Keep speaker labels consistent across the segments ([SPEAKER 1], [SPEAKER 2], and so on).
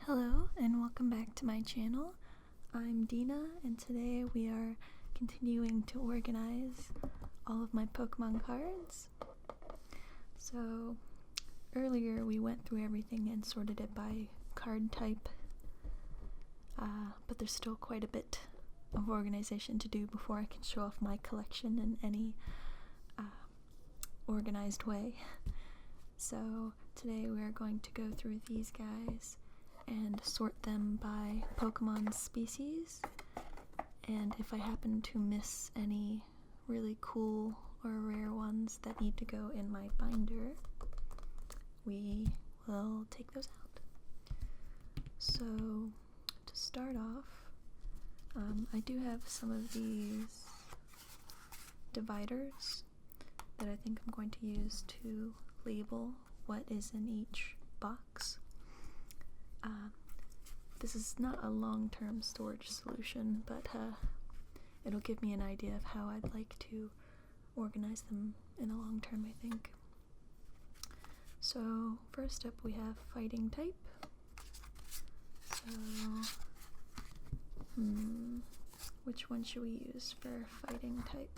[SPEAKER 1] Hello and welcome back to my channel. I'm Dina and today we are continuing to organize all of my Pokemon cards. So earlier we went through everything and sorted it by card type, but there's still quite a bit of organization to do before I can show off my collection in any organized way. So today we are going to go through these guys and sort them by Pokemon species, and if I happen to miss any really cool or rare ones that need to go in my binder, we will take those out. So to start off, I do have some of these dividers that I think I'm going to use to label what is in each box. This is not a long-term storage solution, but it'll give me an idea of how I'd like to organize them in the long term, I think. So first up we have fighting type. So which one should we use for fighting type?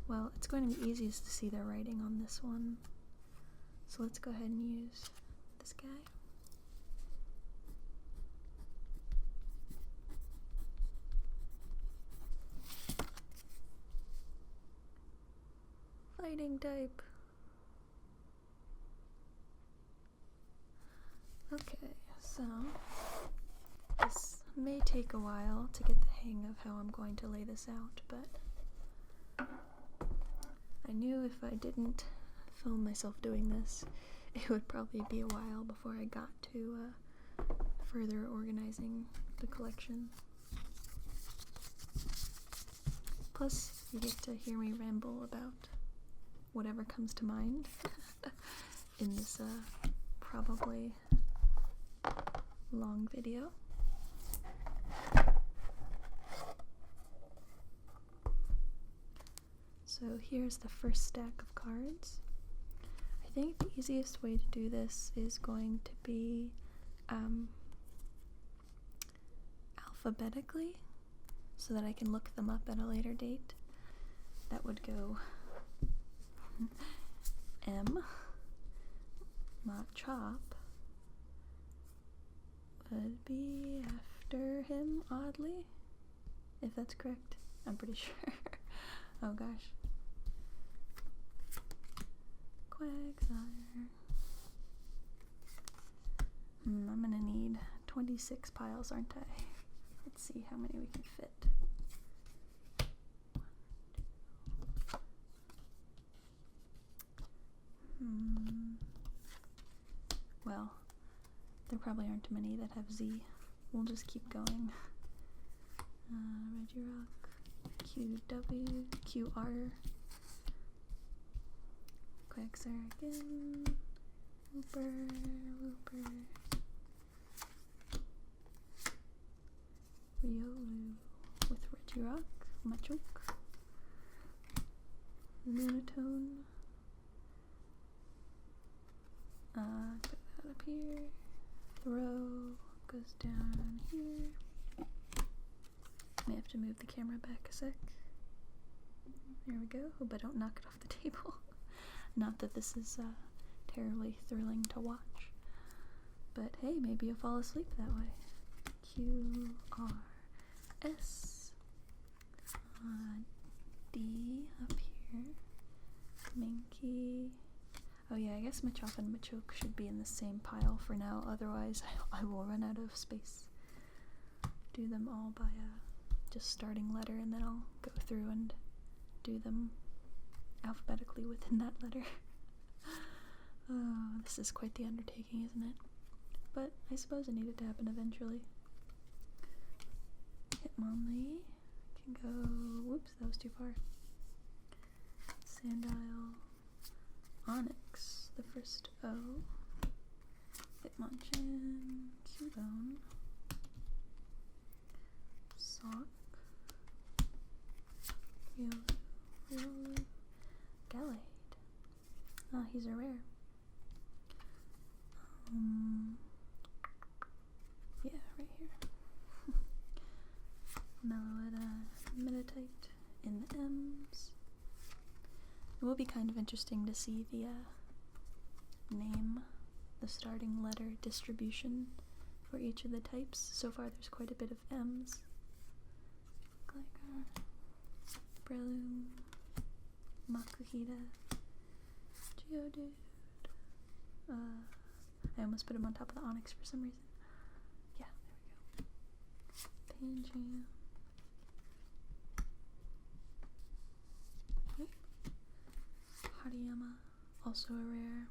[SPEAKER 1] Well, it's going to be easiest to see their writing on this one, so let's go ahead and use this guy. Fighting type. Okay, so this may take a while to get the hang of how I'm going to lay this out, but I knew if I didn't film myself doing this, it would probably be a while before I got to further organizing the collection. Plus, you get to hear me ramble about whatever comes to mind in this probably long video. So here's the first stack of cards. I think the easiest way to do this is going to be alphabetically, so that I can look them up at a later date. That would go M. Machop would be after him, oddly, if that's correct. I'm pretty sure. Oh gosh. Quagsire. I'm gonna need 26 piles, aren't I? Let's see how many we can fit. Well, there probably aren't many that have Z. We'll just keep going. Regirock, QW, QR. Quagsire again, Wooper, Riolu with Regirock, Machoke, Lunatone, put that up here, Throw goes down here, may have to move the camera back a sec, there we go, hope I don't knock it off the table. Not that this is terribly thrilling to watch, but hey, maybe you'll fall asleep that way. Q, R, S, D up here, Minky. Oh yeah, I guess Machop and Machoke should be in the same pile for now, otherwise I will run out of space. Do them all by just starting letter, and then I'll go through and do them alphabetically within that letter. Oh, this is quite the undertaking, isn't it? But I suppose it needed to happen eventually. Hitmonlee can go. Whoops, that was too far. Sandile, Onyx, the first O. Hitmonchan, Cubone, Sock, Riolu, he's a rare. Yeah, right here. Meloetta, Meditite in the M's. It will be kind of interesting to see the name, the starting letter distribution for each of the types. So far there's quite a bit of M's. Gligar, Breloom, Makuhita, Geodude. I almost put him on top of the Onyx for some reason. Yeah, there we go. Panjam. Hariyama, also a rare.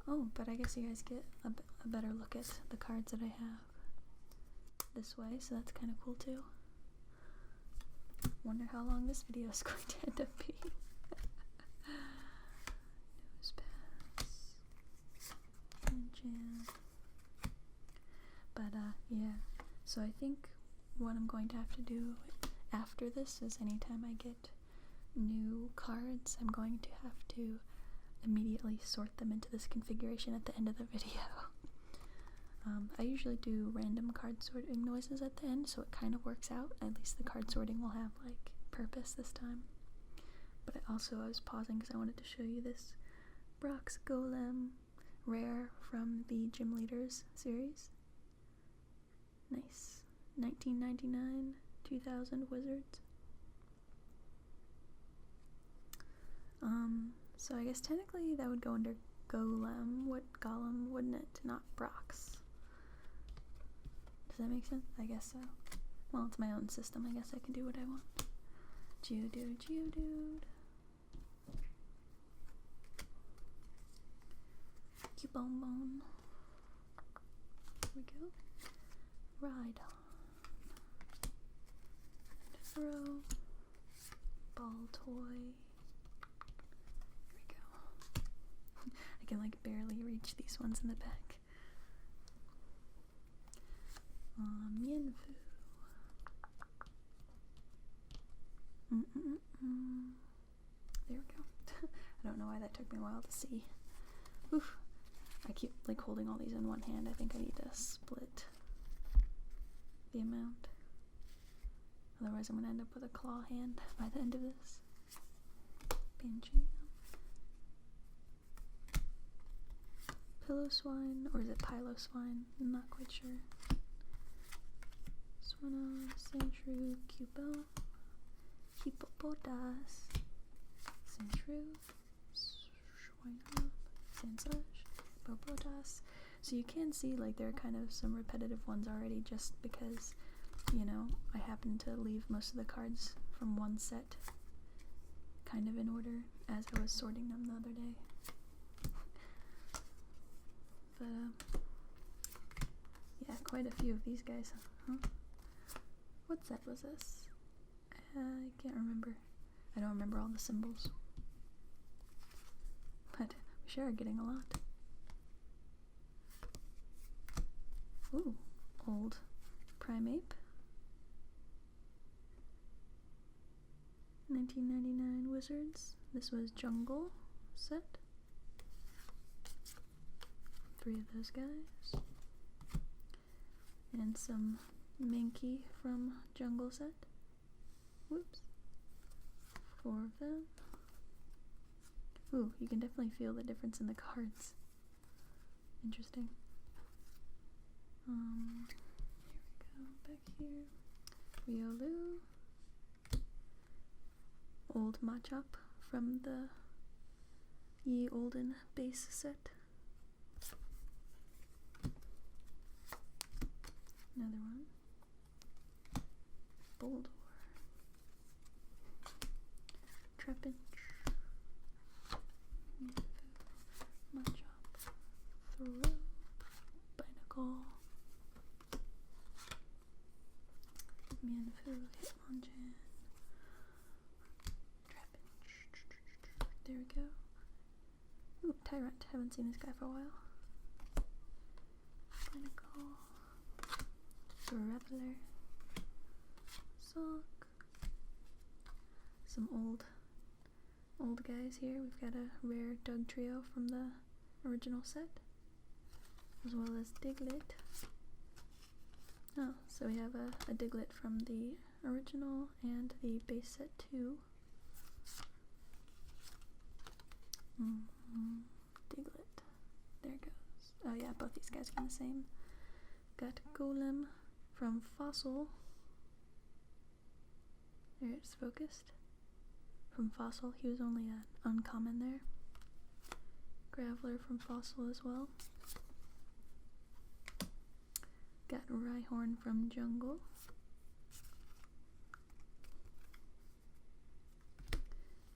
[SPEAKER 1] Oh, but I guess you guys get a better look at the cards that I have this way, so that's kind of cool too. Wonder how long this video is going to end up being. Jam. But yeah, so I think what I'm going to have to do after this is anytime I get new cards, I'm going to have to immediately sort them into this configuration at the end of the video. I usually do random card sorting noises at the end, so it kind of works out. At least the card sorting will have like purpose this time. But I was pausing because I wanted to show you this Brock's Golem rare from the Gym Leaders series. Nice. 1999, 2000 Wizards. So I guess technically that would go under Golem, wouldn't it? Not Brock's. Does that make sense? I guess so. Well, it's my own system. I guess I can do what I want. Geodude. Cubone. Here we go. Rhydon. Throw. Ball toy. Here we go. I can like barely reach these ones in the back. Mienfoo. There we go. I don't know why that took me a while to see. Oof. I keep like holding all these in one hand. I think I need to split the amount. Otherwise I'm going to end up with a claw hand by the end of this. Banshee. Pillow-swine, or is it Piloswine? I'm not quite sure. Swano, Sandshrew, Cubone, Hippopotas, Sandshrew, Schweinhop, Sandslash, Hippopotas. So you can see like there are kind of some repetitive ones already just because, you know, I happened to leave most of the cards from one set kind of in order as I was sorting them the other day. But, yeah, quite a few of these guys, huh? What set was this? I can't remember. I don't remember all the symbols. But we sure are getting a lot. Ooh, old Primeape. 1999 Wizards. This was Jungle set. 3 of those guys. And some Mankey from Jungle set. Whoops. 4 of them. Ooh, you can definitely feel the difference in the cards. Interesting. Here we go, back here. Riolu. Old Machop from the Ye Olden base set. Another one. Boldor. Trapinch. Machop. Throw. Binacle. Mienfoo. Hitmonchan. Trapinch. There we go. Ooh, Tyrant. Haven't seen this guy for a while. Binacle. Reveler, Sock, some old old guys here. We've got a rare Doug trio from the original set, as well as Diglett. Oh, so we have a Diglett from the original and the base set too. Diglett. There it goes. Oh yeah, both these guys are the same. Got Golem from Fossil. There, it's focused. From Fossil, he was only an uncommon there. Graveler from Fossil as well. Got Rhyhorn from Jungle.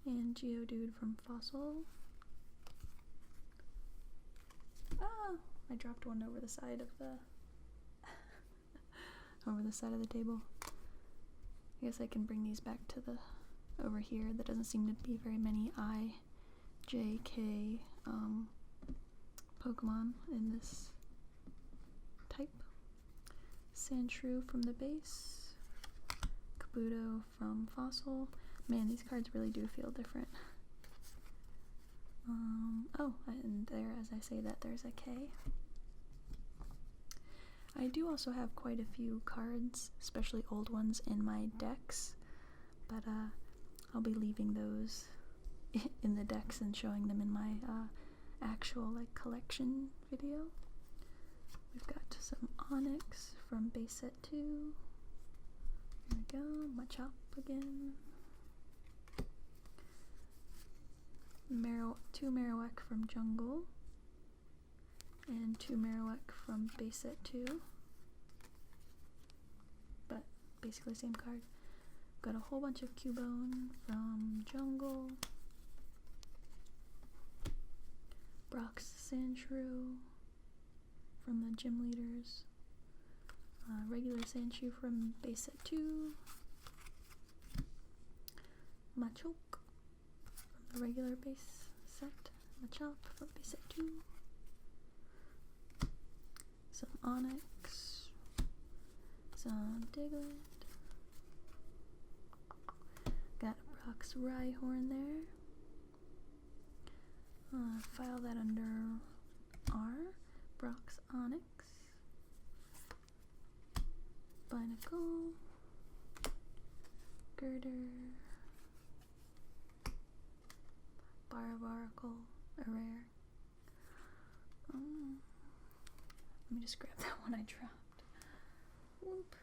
[SPEAKER 1] And Geodude from Fossil. Oh, I dropped one over the side of the table. I guess I can bring these back to the over here. There doesn't seem to be very many I, J, K Pokemon in this type. Sandshrew from the base. Kabuto from Fossil. Man, these cards really do feel different. Oh, and there, as I say that, there's a K. I do also have quite a few cards, especially old ones, in my decks, but I'll be leaving those in the decks and showing them in my actual collection video. We've got some Onyx from base set 2. There we go, Machop again. Two Marowak from Jungle. And 2 Marowak from base set 2. But basically same card. Got a whole bunch of Cubone from Jungle. Brock's Sandshrew from the Gym Leaders. Regular Sandshrew from base set 2. Machoke from the regular base set. Machop from base set 2. Some Onyx. Some Diglett. Got Brock's Rhyhorn there. File that under R. Brock's Onyx. Binacle. Girder. Barbaracle, a rare. Let me just grab that one I dropped. Whoop.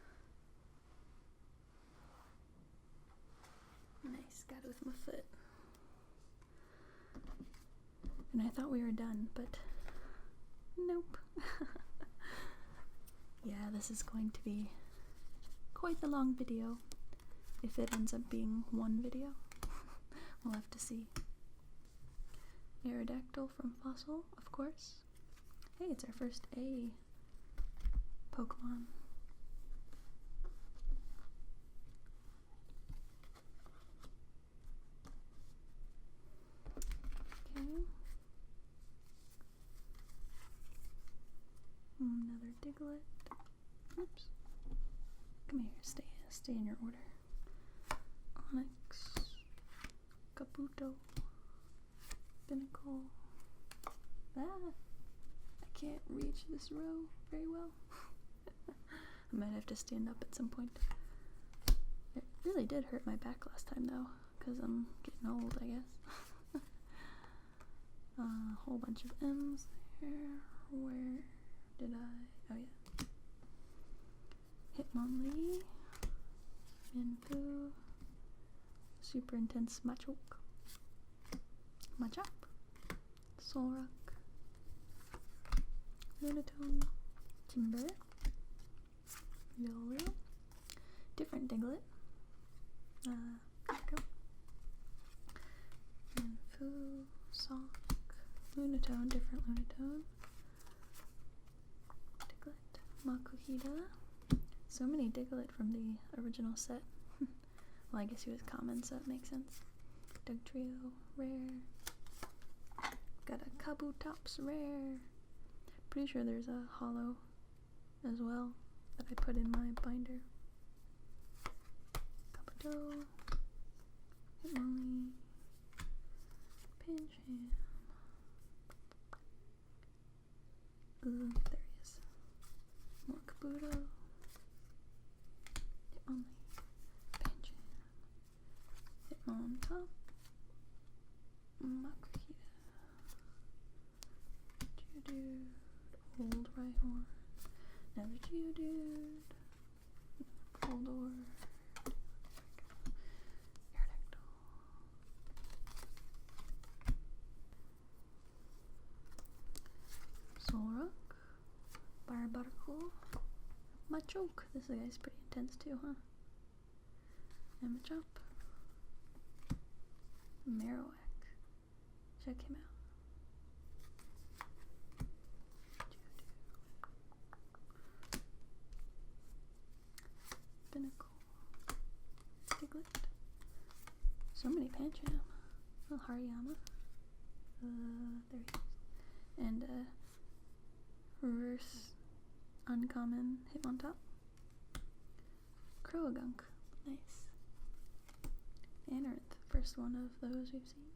[SPEAKER 1] Nice, got it with my foot. And I thought we were done, but nope. Yeah, this is going to be quite the long video. If it ends up being one video, we'll have to see. Aerodactyl from Fossil, of course. Hey, it's our first A Pokemon. Okay. Another Diglett. Oops. Come here, stay in your order. Onyx. Kabuto. Pinnacle. I can't reach this row very well. I might have to stand up at some point. It really did hurt my back last time though, because I'm getting old, I guess. A whole bunch of M's there. Where did I? Oh yeah. Hitmonlee. Minfu. Super Intense Machoke. Machop. Solrock. Lunatone. Timber. Yolo. Different Diglett. There we go. Minfu. Sock. Lunatone. Different Lunatone. Diglett. Makuhita. So many Diglett from the original set. Well, I guess he was common, so it makes sense. Doug Trio. Rare. Got a Kabutops rare. Pretty sure there's a holo as well that I put in my binder. Kabuto. Hitmonlee. On top, Makita, Geodude, Old Rhyhorn, another Geodude, Coldor, Aerodactyl, Solrock, Barbaracle, Machoke. This guy's pretty intense too, huh? Machop, Marowak. Check him out. Pinnacle, Diglett. So many Pancham. Oh, Hariyama. There he is. And reverse uncommon Hitmontop. Croagunk. Nice. Anorith, first one of those we've seen.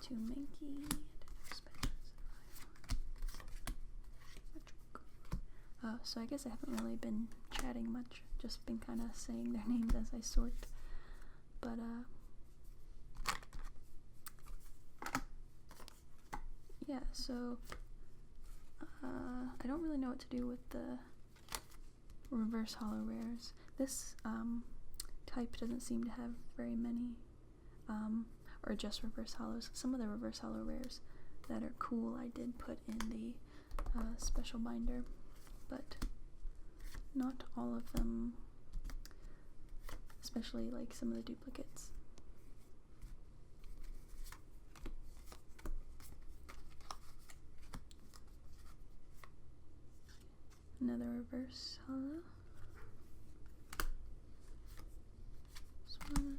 [SPEAKER 1] Two Mankey. So I guess I haven't really been chatting much, just been kind of saying their names as I sort. But yeah, so I don't really know what to do with the reverse holo rares. This type doesn't seem to have very many, or just reverse holos. Some of the reverse holo rares that are cool I did put in the special binder, but not all of them, especially like some of the duplicates. Another reverse holo. Swan,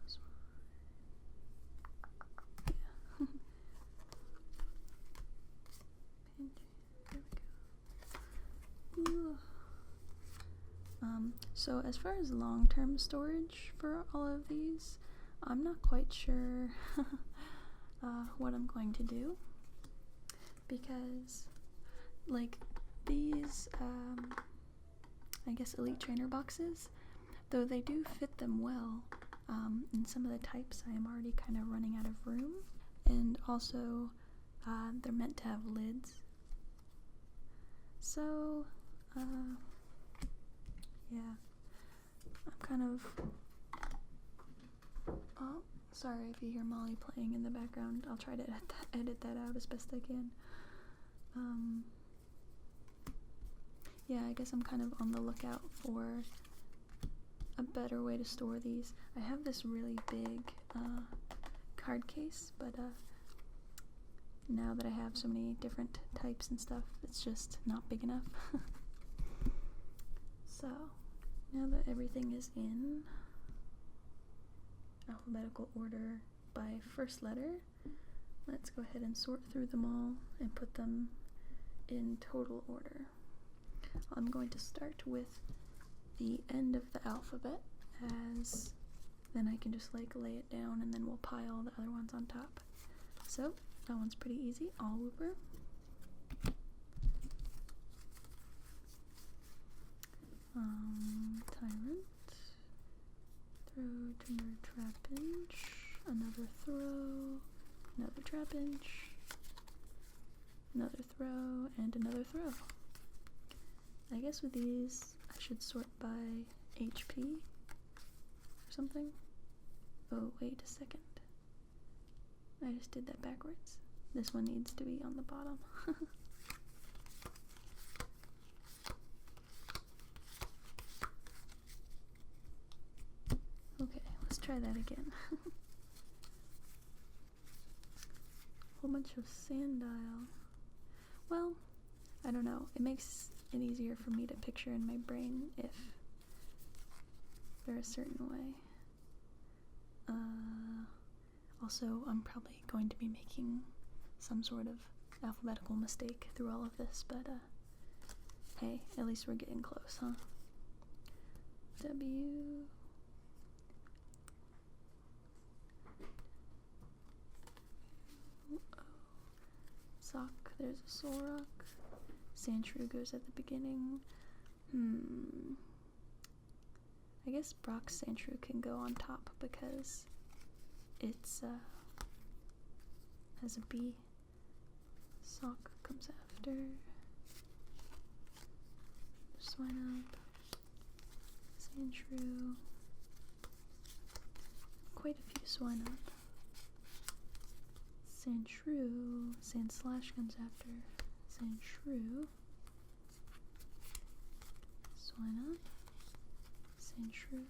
[SPEAKER 1] Swan. Yeah. There we go. So as far as long-term storage for all of these, I'm not quite sure what I'm going to do, because like these I guess elite trainer boxes, though they do fit them well, in some of the types I am already kind of running out of room, and also they're meant to have lids, so yeah, I'm kind of, oh, sorry if you hear Molly playing in the background. I'll try to edit that out as best I can. Yeah, I guess I'm kind of on the lookout for a better way to store these. I have this really big card case, but now that I have so many different types and stuff, it's just not big enough. So, now that everything is in alphabetical order by first letter, let's go ahead and sort through them all and put them in total order. I'm going to start with the end of the alphabet, as then I can just like lay it down and then we'll pile the other ones on top. So that one's pretty easy. All Whooper, Tyrant, Throw, Timber, Trapinch, another Throw, another Trapinch, another Throw, and another Throw. I guess with these I should sort by HP or something. Oh, wait a second. I just did that backwards. This one needs to be on the bottom. Okay, let's try that again. Whole bunch of Sandile. Well, I don't know. It makes it easier for me to picture in my brain if they're a certain way. Also, I'm probably going to be making some sort of alphabetical mistake through all of this, but hey, at least we're getting close, huh? W. Sock, there's a Solrock. Sandshrew goes at the beginning. I guess Brock's Sandshrew can go on top because it's has a B. Sock comes after. Swine up. Sandshrew. Quite a few swine up. Sandshrew. Sandslash comes after. Sandshrew. Swine up. Sandshrew.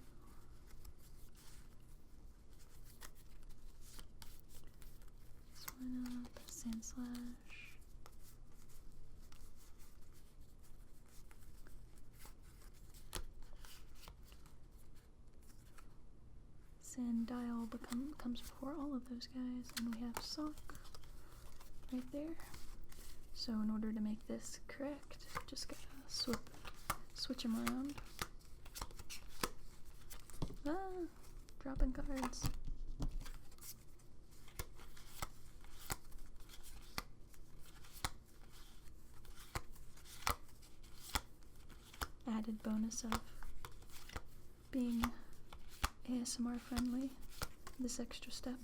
[SPEAKER 1] Swine up. Sandslash. Sanddial comes before all of those guys, and we have Sock right there. So in order to make this correct, just gotta switch them around. Ah, dropping cards. Added bonus of being ASMR friendly, this extra step.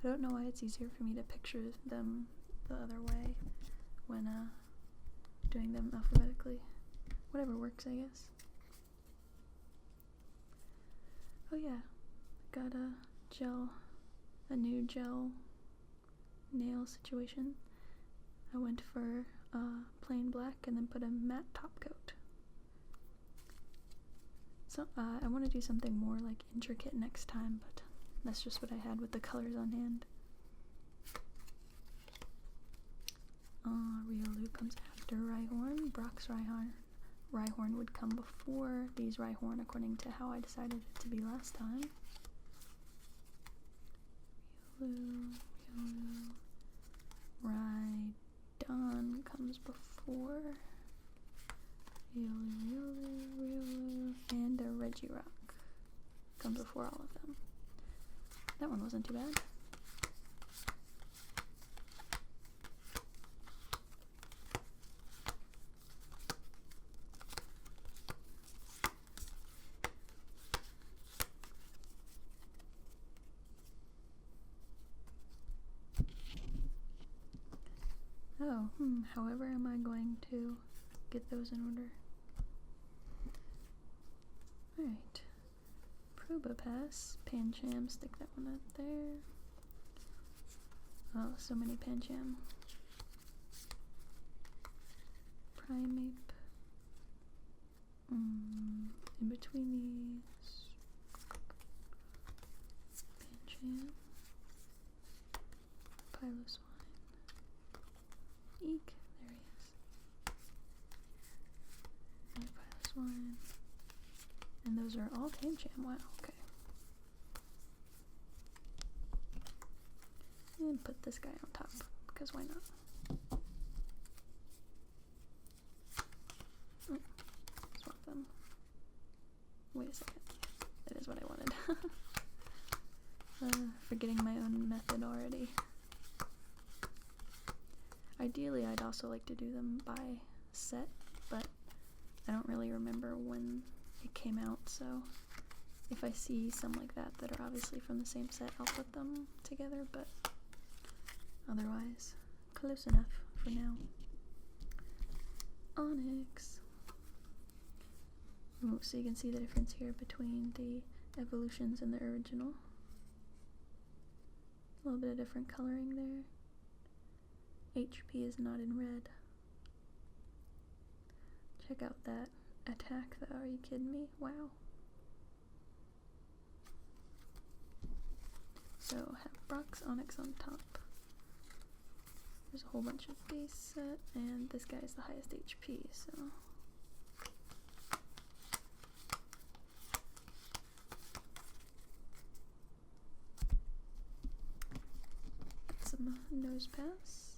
[SPEAKER 1] I don't know why it's easier for me to picture them the other way when doing them alphabetically. Whatever works, I guess. Oh yeah, got a new gel nail situation. I went for plain black and then put a matte top coat. So I want to do something more like intricate next time, but that's just what I had with the colors on hand. Riolu comes after Rhyhorn. Brock's Rhyhorn would come before these Rhyhorn according to how I decided it to be last time. Riolu, Rhydon comes before. Riolu, and a Regirock comes before all of them. That one wasn't too bad. Oh, however am I going to get those in order? Alright. Probopass, Pancham, stick that one up there. Oh, so many Pancham. Primeape. In between these. Pancham. Piloswine. Eek, there he is. And Piloswine. And those are all Pancham. Wow, okay. And put this guy on top, because why not? Swap them. Wait a second. That is what I wanted. Forgetting my own method already. Ideally, I'd also like to do them by set, but I don't really remember when it came out, so if I see some like that are obviously from the same set, I'll put them together, but otherwise, close enough for now. Onyx. Ooh, so you can see the difference here between the evolutions and the original. A little bit of different coloring there. HP is not in red. Check out that attack though, are you kidding me? Wow. So have Brock's Onyx on top. There's a whole bunch of base set, and this guy's the highest HP, so. Got some nose pass.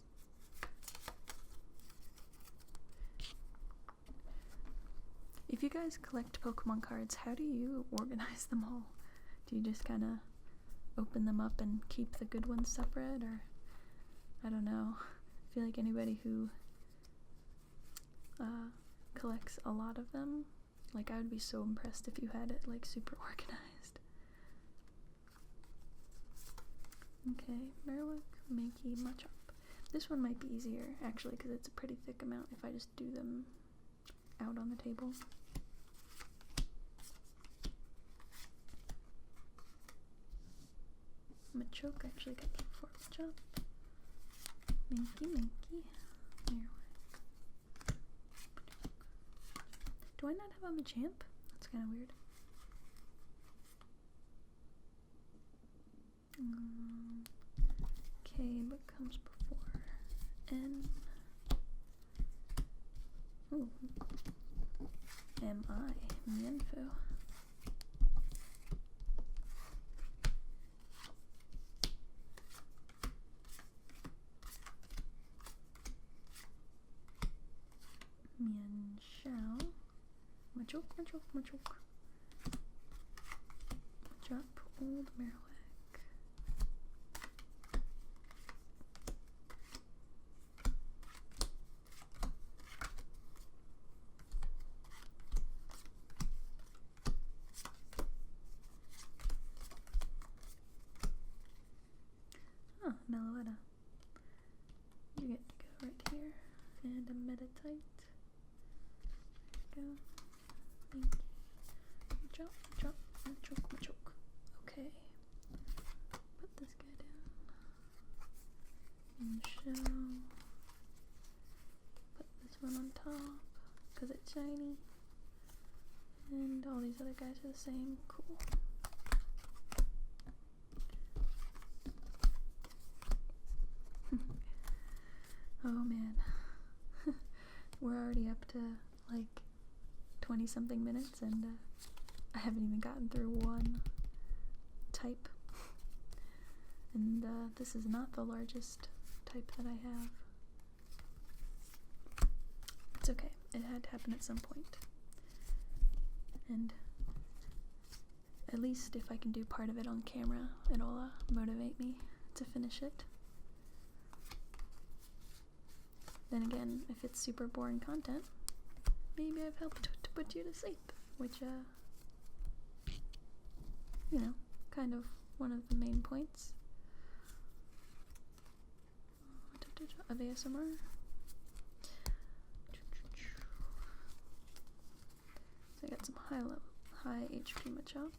[SPEAKER 1] If you guys collect Pokemon cards, how do you organize them all? Do you just kind of open them up and keep the good ones separate, or I don't know. I feel like anybody who collects a lot of them Like, I would be so impressed if you had it, like, super organized. Okay, Merwick, Makey, Machop. This one might be easier, actually, because it's a pretty thick amount if I just do them out on the table. Machoke actually got that before Machop. Minky, Merwick. Do I not have a Machamp? That's kind of weird. K, what comes before N? Ooh. M-I, Mienfoo. Mienshao. Machoke. Machop, Old Merwick. Oh, Meloetta. You get to go right here. And a Meditite. There you go. Machoke. Okay. Put this guy down. And show. Put this one on top, because it's shiny. And all these other guys are the same. Cool. Oh man. We're already up to like 20 something minutes and I haven't even gotten through one type. And this is not the largest type that I have. It's okay. It had to happen at some point. And at least if I can do part of it on camera, it'll motivate me to finish it. Then again, if it's super boring content, maybe I've helped to put you to sleep, which, you know, kind of one of the main points of ASMR. So I got some high HP Machop.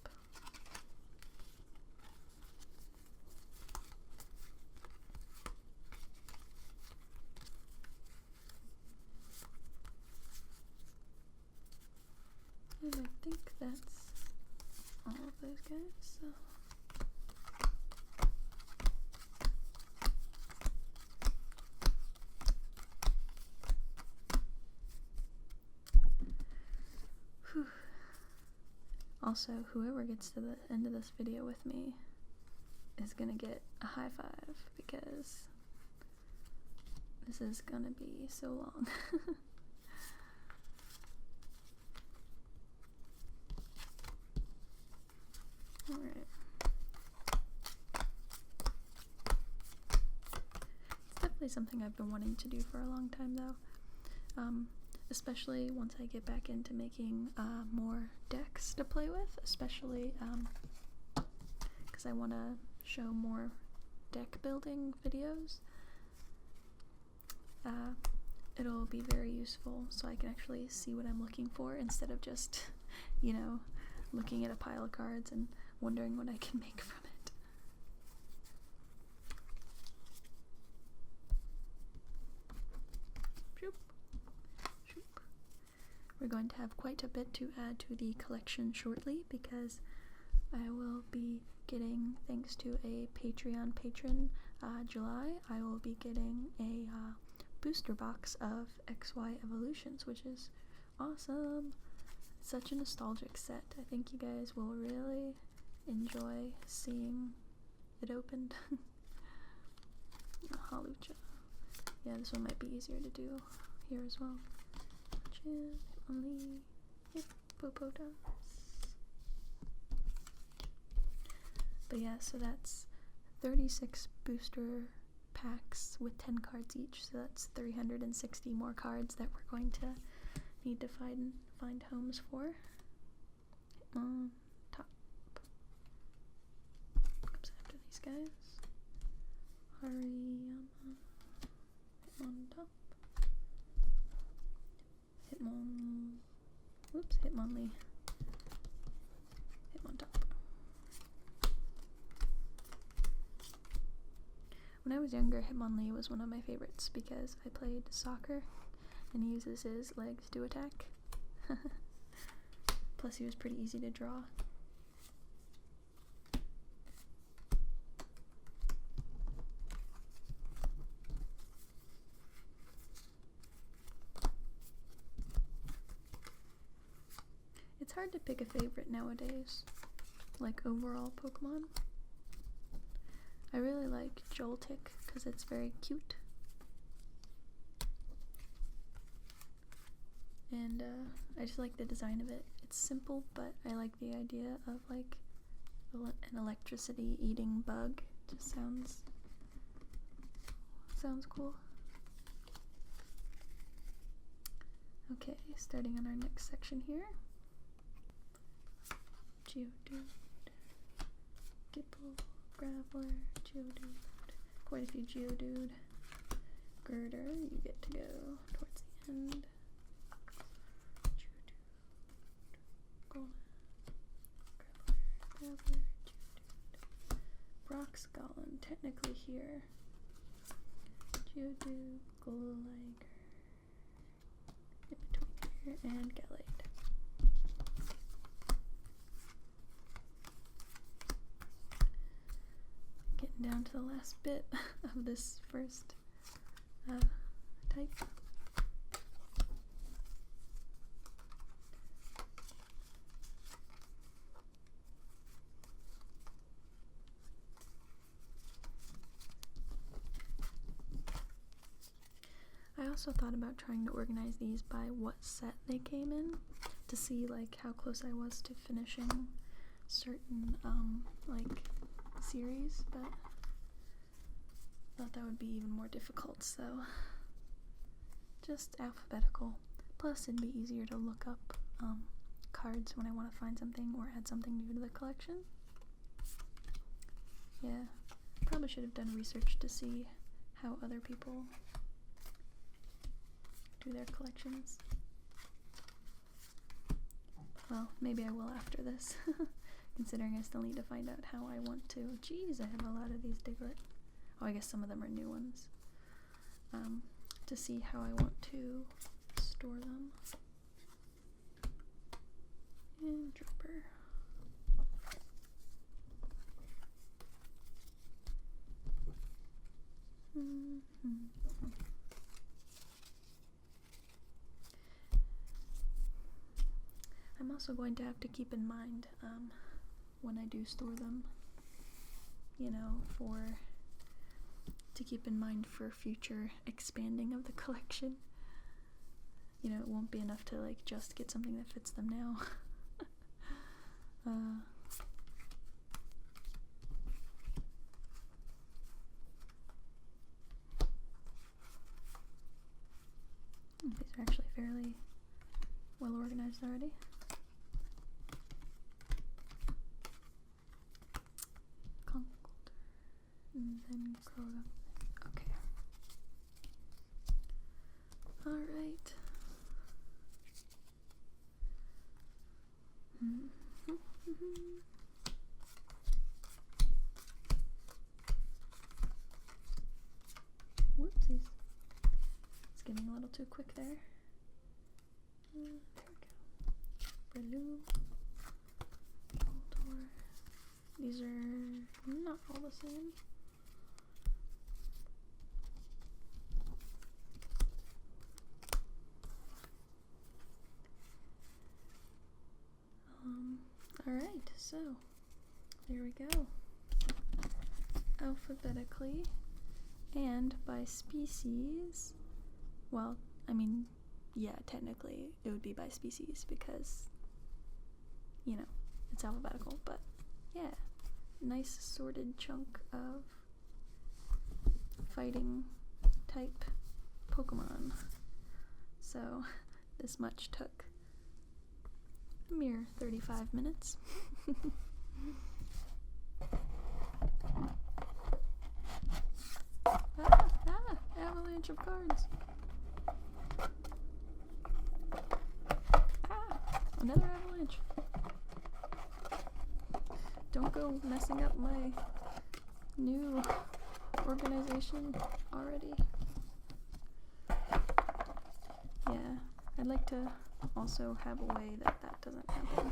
[SPEAKER 1] And I think that's all of those guys, so. Whew. Also, whoever gets to the end of this video with me is gonna get a high five, because this is gonna be so long. Alright. It's definitely something I've been wanting to do for a long time, though. Especially once I get back into making more decks to play with, especially because I want to show more deck building videos. It'll be very useful so I can actually see what I'm looking for instead of just, you know, looking at a pile of cards and wondering what I can make from it. Shoop. Shoop. We're going to have quite a bit to add to the collection shortly, because I will be getting, thanks to a Patreon patron, July, I will be getting a booster box of XY Evolutions, which is awesome. Such a nostalgic set. I think you guys will really enjoy seeing it opened. Halucha. Yeah, this one might be easier to do here as well. Only hippopotamus. But yeah, so that's 36 booster packs with 10 cards each, so that's 360 more cards that we're going to need to find homes for. Hitmon top. Comes after these guys. Hariyama. Hitmon top. Hitmonlee. Hitmon top. When I was younger, Hitmonlee was one of my favorites because I played soccer and he uses his legs to attack. Plus he was pretty easy to draw. It's hard to pick a favorite nowadays, like overall Pokemon. I really like Joltik because it's very cute. And I just like the design of it. It's simple, but I like the idea of like an electricity eating bug. Just sounds cool. Okay, starting on our next section here. Geodude, Gipple, Graveler, Geodude, quite a few Geodude. Girder, you get to go towards the end. Geodude, Golem, Graveler, Geodude. Broxgolem, technically here. Geodude, Gligar, in between here, and Gallade. Getting down to the last bit of this first type. I also thought about trying to organize these by what set they came in to see like how close I was to finishing certain like series, but I thought that would be even more difficult, so just alphabetical. Plus it'd be easier to look up cards when I want to find something or add something new to the collection. Yeah, probably should have done research to see how other people do their collections. Well, maybe I will after this, considering I still need to find out how I want to. Jeez, I have a lot of these Diglett. Oh, I guess some of them are new ones. To see how I want to store them. And Dropper. I'm also going to have to keep in mind when I do store them, you know, to keep in mind for future expanding of the collection. You know, it won't be enough to like just get something that fits them now. These are actually fairly well organized already. And then Kroga. Okay. Alright. Whoopsies. It's getting a little too quick there. There we go. Breloom. Voltor. These are not all the same. Alright, so there we go. Alphabetically and by species. Well, I mean, yeah, technically it would be by species because, you know, it's alphabetical, but yeah, nice sorted chunk of fighting type Pokemon. So this much took a mere 35 minutes. Avalanche of cards. Another avalanche. Don't go messing up my new organization already. Yeah, I'd like to also have a way that doesn't happen.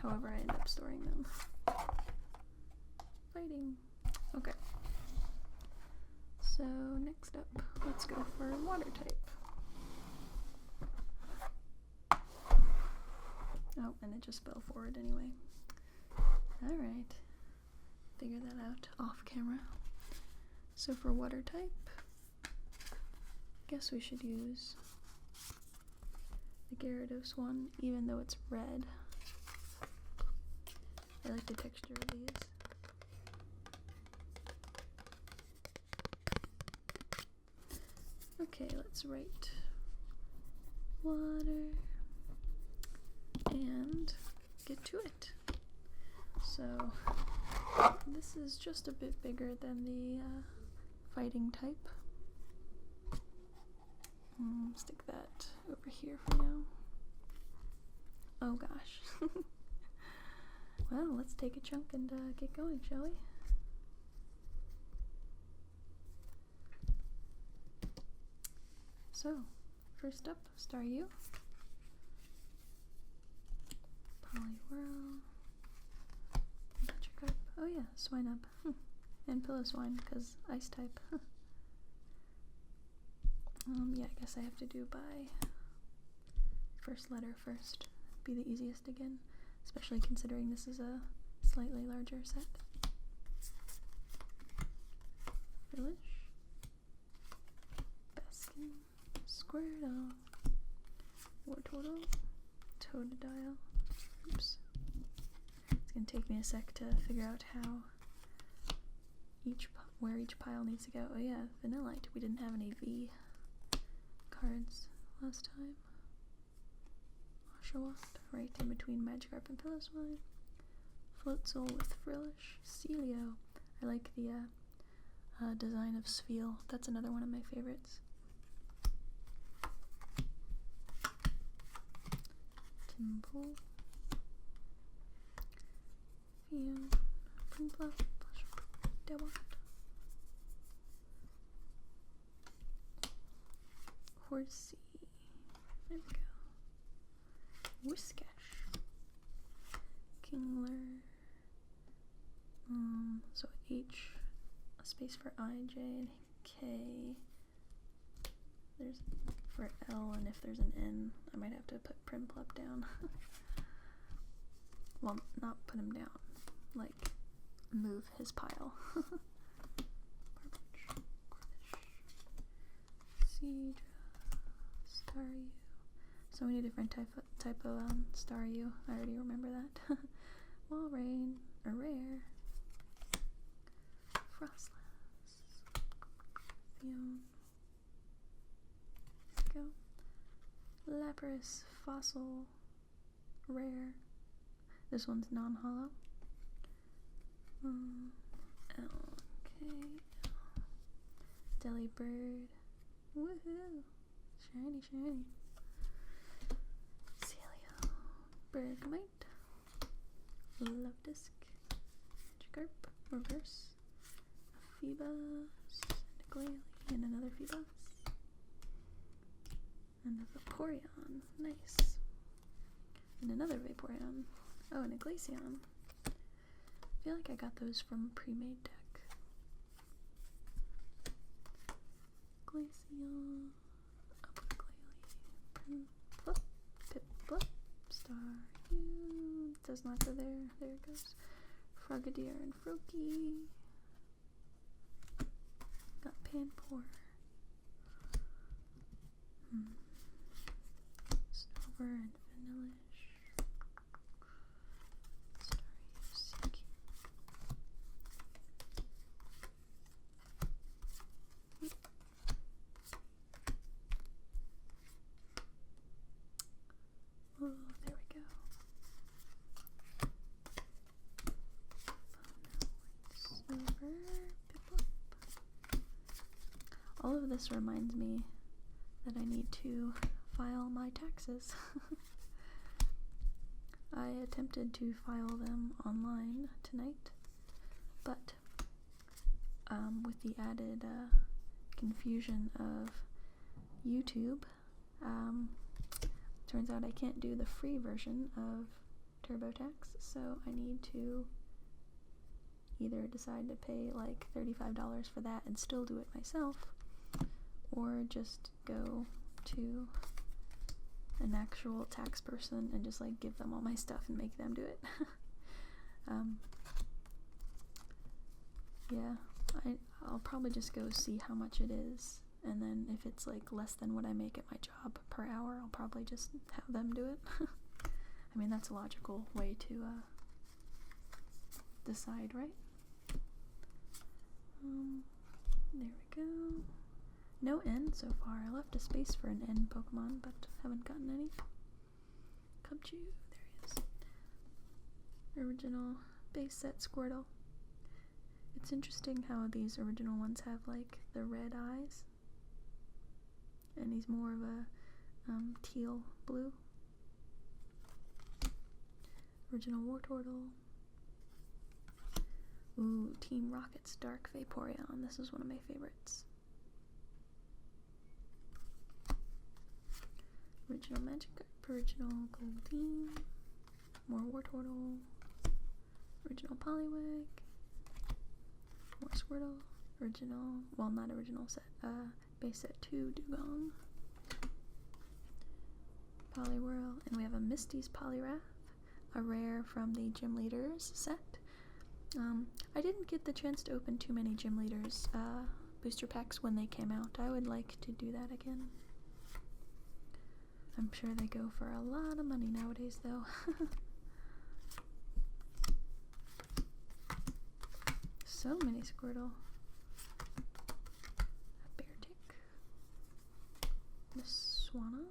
[SPEAKER 1] However, I end up storing them. Fighting. Okay. So next up, let's go for water type. Oh, and it just fell forward anyway. Alright. Figure that out off camera. So for water type, guess we should use the Gyarados one, even though it's red. I like the texture of these. Okay, let's write water and get to it. So this is just a bit bigger than the fighting type. Stick that over here for now. Oh gosh. Well, let's take a chunk and get going, shall we? So, first up, Staryu, Poliwhirl, Magikarp, oh yeah, Swinub, and Piloswine, because ice type. Yeah, I guess I have to do by first letter first, be the easiest again, especially considering this is a slightly larger set. Village, Baskin, Squirtle, Wartortle, Totodile. Oops. It's gonna take me a sec to figure out how where each pile needs to go. Oh yeah, Vanillite. We didn't have any V cards last time. Oshawott, right in between Magikarp and Piloswine. Floatzel with Frillish. Celio. I like the design of Sfeel. That's another one of my favorites. Timple, Fion, Prinplup, Dewott, Horsey, there we go, Whiscash, Kingler, so H, a space for I, J, and K, there's for L, and if there's an N, I might have to put Prinplup down. Well, not put him down, like move his pile. Barbage, Cornish, Seadra, Staryu. So many different type of Staryu. I already remember that. Walrein, a rare. Frostlass, Fion. Go. Lapras, fossil, rare. This one's non-hollow. Okay. Delibird. Woohoo! Shiny, shiny. Celio. Bergmite. Love-disc. Magikarp. Reverse. Phoebus. Glalie. And another Phoebus. And a Vaporeon. Nice. And another Vaporeon. Oh, and a Glaceon. I feel like I got those from a pre-made deck. Glaceon. Glalie. Prinplup. Piplup. Staryu. Does not go there. There it goes. Frogadier and Froakie. Got Panpour. Snover and Vanillish. Staryu, Seiki. Oh, there we go. of this reminds me that I need to file my taxes. I attempted to file them online tonight, but with the added confusion of YouTube, turns out I can't do the free version of TurboTax, so I need to either decide to pay like $35 for that and still do it myself, or just go to an actual tax person and just like give them all my stuff and make them do it. Yeah, I'll probably just go see how much it is, and then if it's like less than what I make at my job per hour, I'll probably just have them do it. I mean, that's a logical way to decide, right? There we go. No N so far. I left a space for an N Pokemon, but haven't gotten any. Cubchoo, there he is. Original base set Squirtle. It's interesting how these original ones have like the red eyes, and he's more of a teal blue. Original Wartortle. Ooh, Team Rocket's Dark Vaporeon. This is one of my favorites. Original Magikarp, original Goldeen, more Wartortle, original Poliwag, more Squirtle, original, well not original set, base set 2 Dugong, Poliwhirl, and we have a Misty's Poliwrath, a rare from the Gym Leaders set. I didn't get the chance to open too many Gym Leaders booster packs when they came out. I would like to do that again. I'm sure they go for a lot of money nowadays, though. So many Squirtle. A Beartick. Miss Swanna.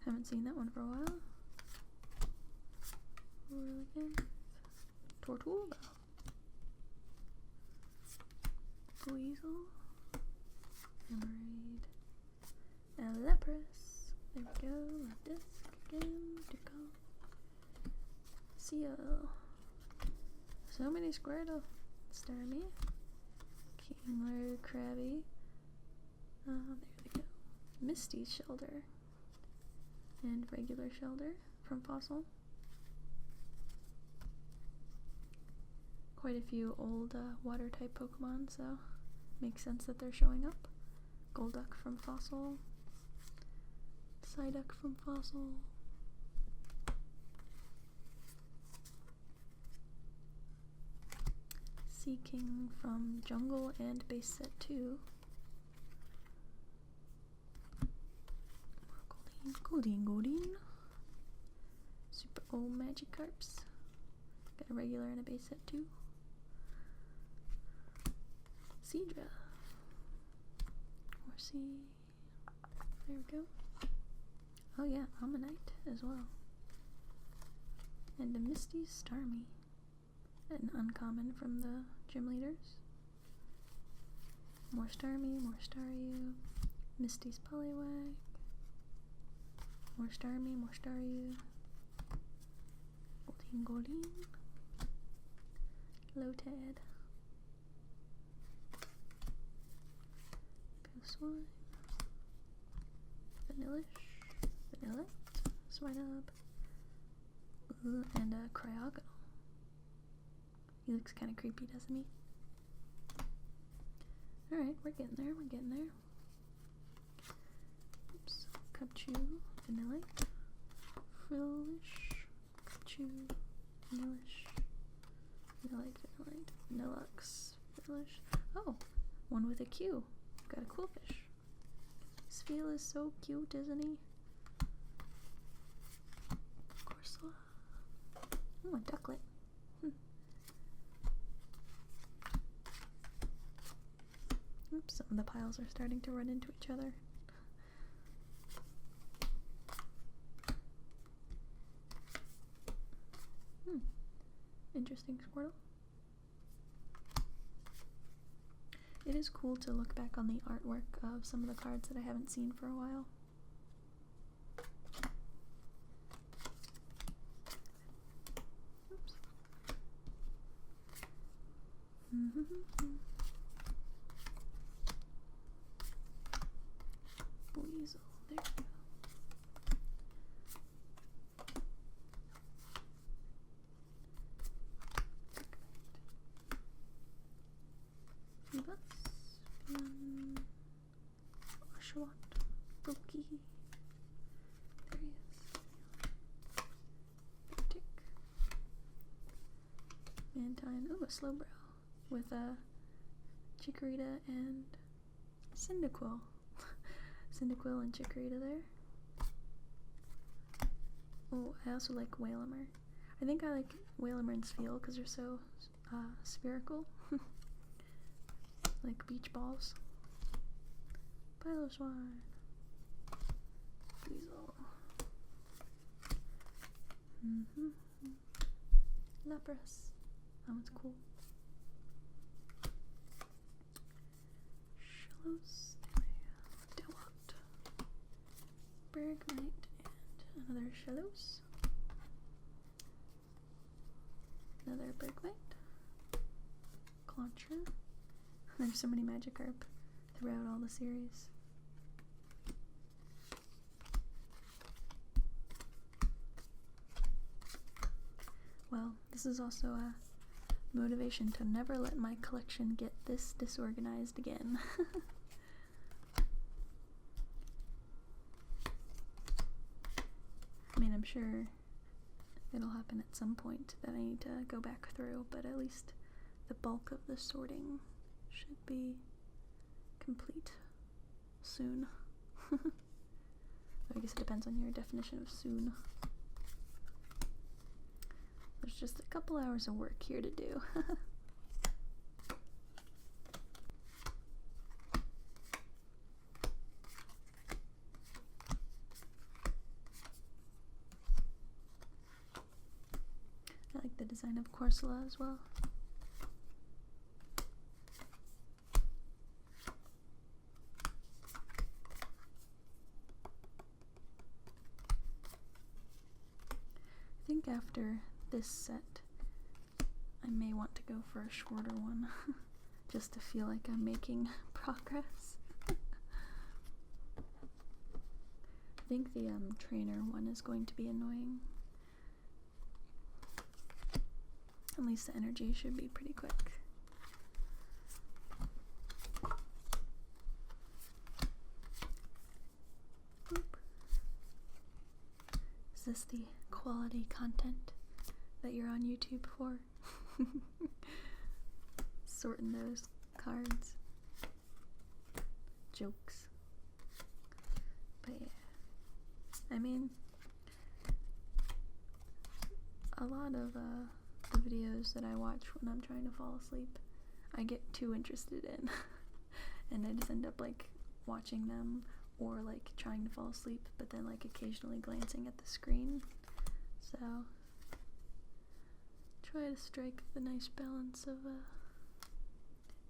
[SPEAKER 1] Haven't seen that one for a while. Again. Tortuga. Weasel. Emerald. Lapras. There we go. Disc again. Ducal. Seal. So many Squirtle. Starmie. Kingler. Krabby. There we go. Misty's Shelter. And regular Shelter from Fossil. Quite a few old water type Pokemon, so makes sense that they're showing up. Golduck from Fossil. Psyduck from Fossil. Seaking from Jungle and base set 2. Goldeen. Super old Magikarps. Got a regular and a base set 2. Seadra. Horsey. There we go. Oh yeah, Ammonite as well. And a Misty Starmie. An uncommon from the Gym Leaders. More Starmie, more Staryu. Misty's Poliwag. More Starmie, more Staryu. Goldeen. Lotad. Swine. Vanillish. Swinub. And a Cryogonal. He looks kind of creepy, doesn't he? Alright, we're getting there. Oops. Cubchoo. Vanillite. Frillish. Cubchoo. Vanillish. Vanillite. Nilux. Vanillish. Oh, one with a Q. Got a cool fish. Spheal is so cute, isn't he? Corsola. Oh, a ducklet. Oops, some of the piles are starting to run into each other. Interesting Squirtle. It is cool to look back on the artwork of some of the cards that I haven't seen for a while. Oops. Weasel, there we go. Oshawott, Brookie, there he is. Tick. Mantine, oh, a Slowbrow with a Chikorita and Cyndaquil. Cyndaquil and Chikorita there. Oh, I also like Whalmer. I think I like Whalmer and Spheal because they're so spherical. Like beach balls. Piloswine. Weasel. Lapras. That one's cool. Shellos. Dewott. Bergmite and another Shellos. Another Bergmite. Clauncher. There's so many Magikarp throughout all the series. Well, this is also a motivation to never let my collection get this disorganized again. I mean, I'm sure it'll happen at some point that I need to go back through, but at least the bulk of the sorting should be complete soon. I guess it depends on your definition of soon. There's just a couple hours of work here to do. I like the design of Corsola as well. I think after this set, I may want to go for a shorter one, just to feel like I'm making progress. I think the trainer one is going to be annoying. At least the energy should be pretty quick. Boop. Is this the quality content that you're on YouTube for? Sorting those cards. Jokes. But yeah. I mean, a lot of the videos that I watch when I'm trying to fall asleep, I get too interested in. And I just end up like watching them or like trying to fall asleep, but then like occasionally glancing at the screen. So try to strike the nice balance of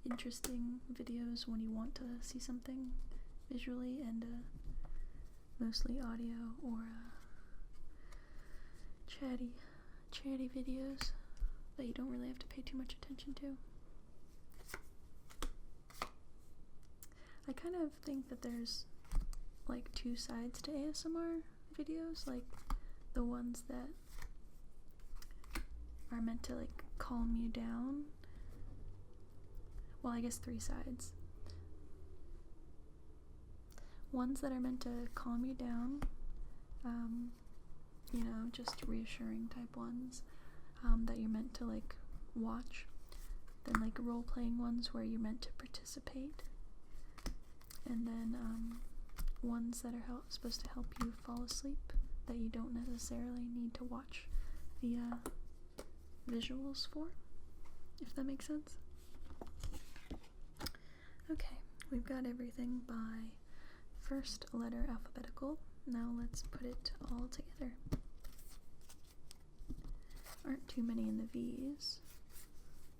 [SPEAKER 1] interesting videos when you want to see something visually and mostly audio or chatty videos that you don't really have to pay too much attention to. I kind of think that there's like two sides to ASMR videos, like the ones that are meant to like calm you down. Well, I guess three sides. Ones that are meant to calm you down, you know, just reassuring type ones that you're meant to like watch. Then like role-playing ones where you're meant to participate. And then ones that are supposed to help you fall asleep that you don't necessarily need to watch the visuals for, if that makes sense. Okay, we've got everything by first letter alphabetical. Now let's put it all together. Aren't too many in the V's,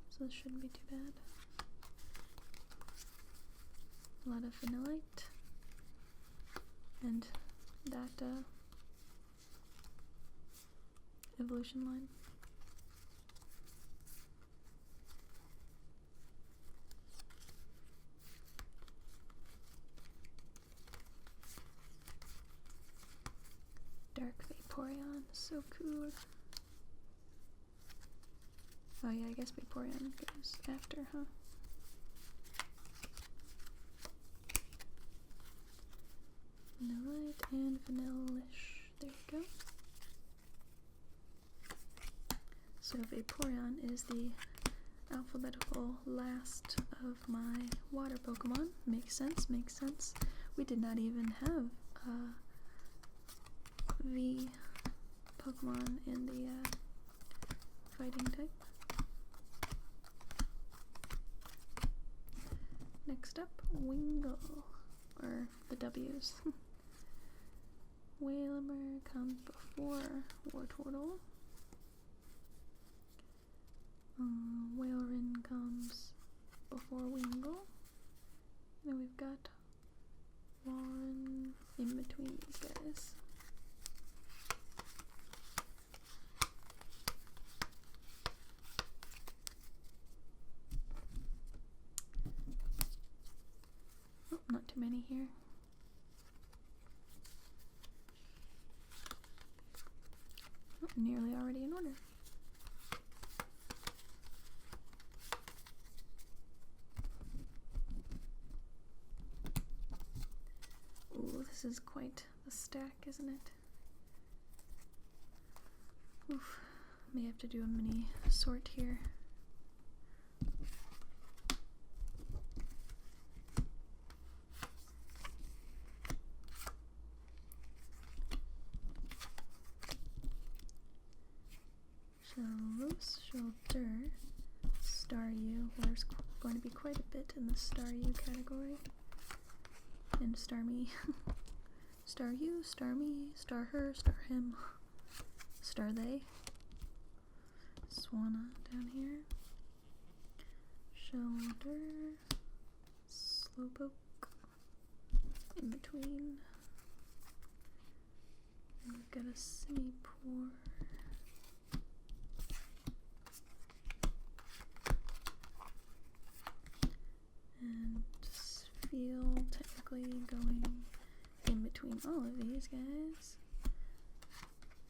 [SPEAKER 1] so this shouldn't be too bad. a lot of vanillite, and that evolution line. Dark Vaporeon, so cool. Oh yeah, I guess Vaporeon goes after, huh? Vanillite and Vanillish. There you go. So Vaporeon is the alphabetical last of my water Pokemon. Makes sense, makes sense. We did not even have V Pokemon in the fighting type. Next up, Wingull, or the W's. Waylamer comes before Wartortle. Whaleren comes before Wingull. And we've got Walren in between these guys. Oh, not too many here. Oh, nearly already in order. Ooh, this is quite a stack, isn't it? Oof, may have to do a mini sort here. Shellos, Shelter, Staryu. There's going to be quite a bit in the Staryu category. And Starmie. Staryu, Starmie, Starher, Starhim, Starthey. Swanna down here. Shelter, Slowpoke in between. And we've got a Simipour. And Feel technically going in between all of these guys.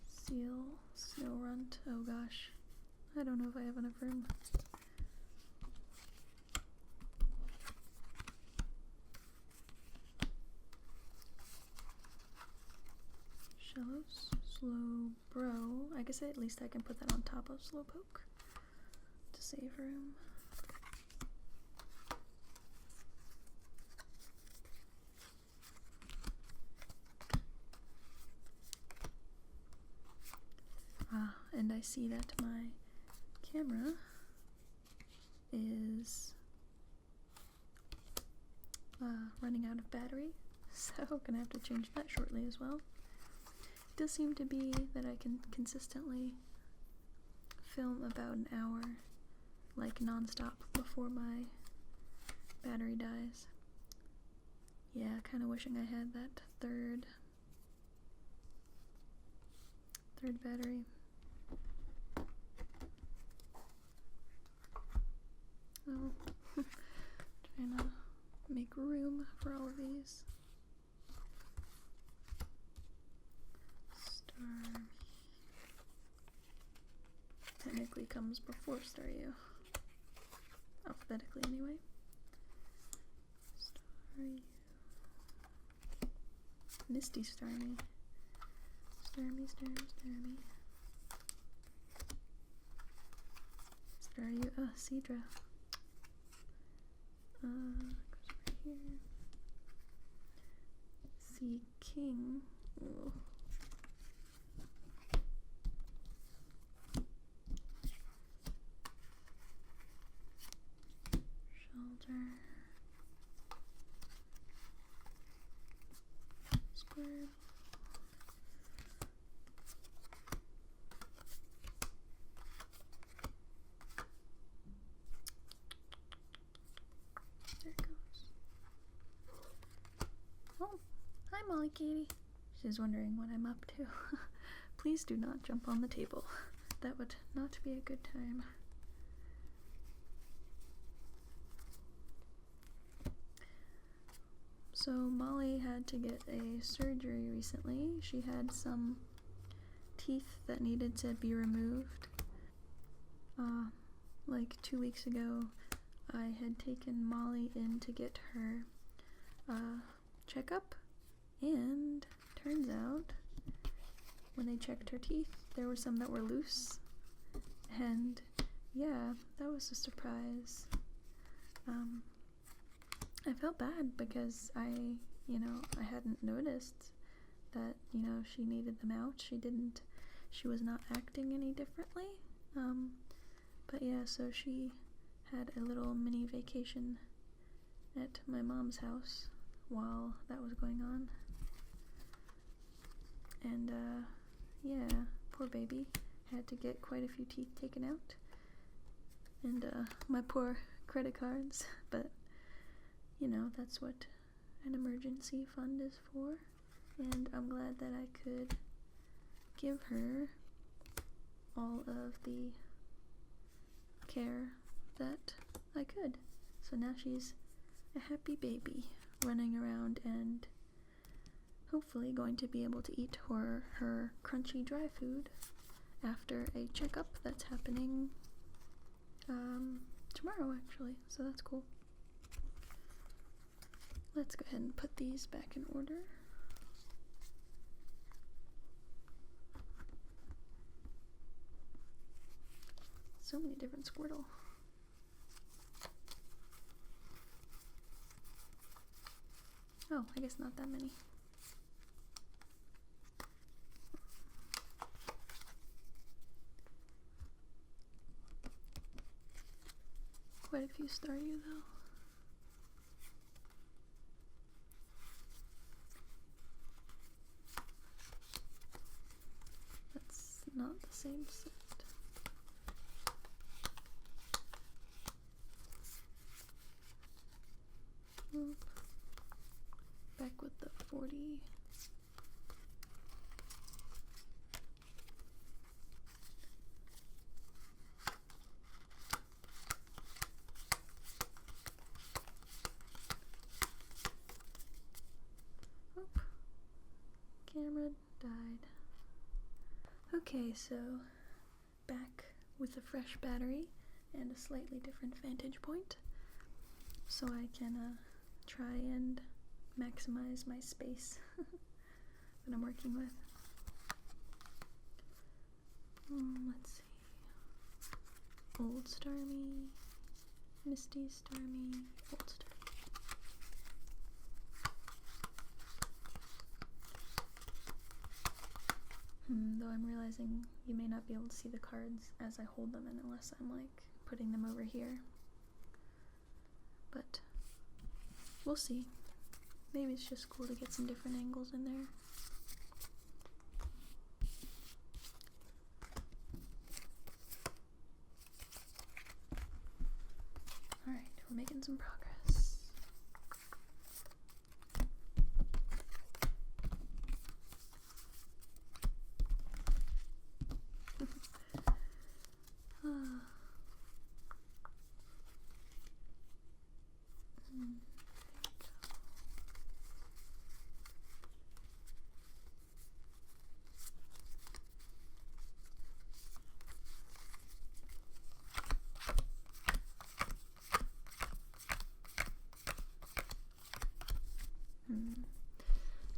[SPEAKER 1] Seal, Snorunt, oh gosh, I don't know if I have enough room. Shellos, Slowbro, I guess at least I can put that on top of Slowpoke to save room. And I see that my camera is running out of battery, so I'm gonna have to change that shortly as well. It does seem to be that I can consistently film about an hour, like non-stop, before my battery dies. Yeah, kind of wishing I had that third battery. Oh, trying to make room for all of these. Starmie technically comes before Staryu, alphabetically anyway. Staryu, Misty Starmie, Starmie, Staryu, Seadra. Goes over here. Sea King. Ooh. Shelter. Square. There it goes. Molly Katie. She's wondering what I'm up to. Please do not jump on the table. That would not be a good time. So Molly had to get a surgery recently. She had some teeth that needed to be removed. Like 2 weeks ago, I had taken Molly in to get her checkup, and turns out when they checked her teeth, there were some that were loose, and yeah, that was a surprise. I felt bad because I hadn't noticed that, she needed them out. She was not acting any differently. But yeah, so she had a little mini vacation at my mom's house while that was going on. And yeah, poor baby had to get quite a few teeth taken out. And my poor credit cards, but that's what an emergency fund is for. And I'm glad that I could give her all of the care that I could. So now she's a happy baby running around and hopefully going to be able to eat her crunchy dry food after a checkup that's happening tomorrow, actually, so that's cool. Let's go ahead and put these back in order. So many different Squirtle. Oh, I guess not that many. Quite a few Staryu though. That's not the same set. Oop. Back with the 40. Oop. Camera died. Okay, so back with a fresh battery and a slightly different vantage point, so I can try and maximize my space that I'm working with. Let's see. Old Starmie, Misty Starmie, Old Starmie. Though I'm realizing you may not be able to see the cards as I hold them in unless I'm like putting them over here. But we'll see. Maybe it's just cool to get some different angles in there. Alright, we're making some progress.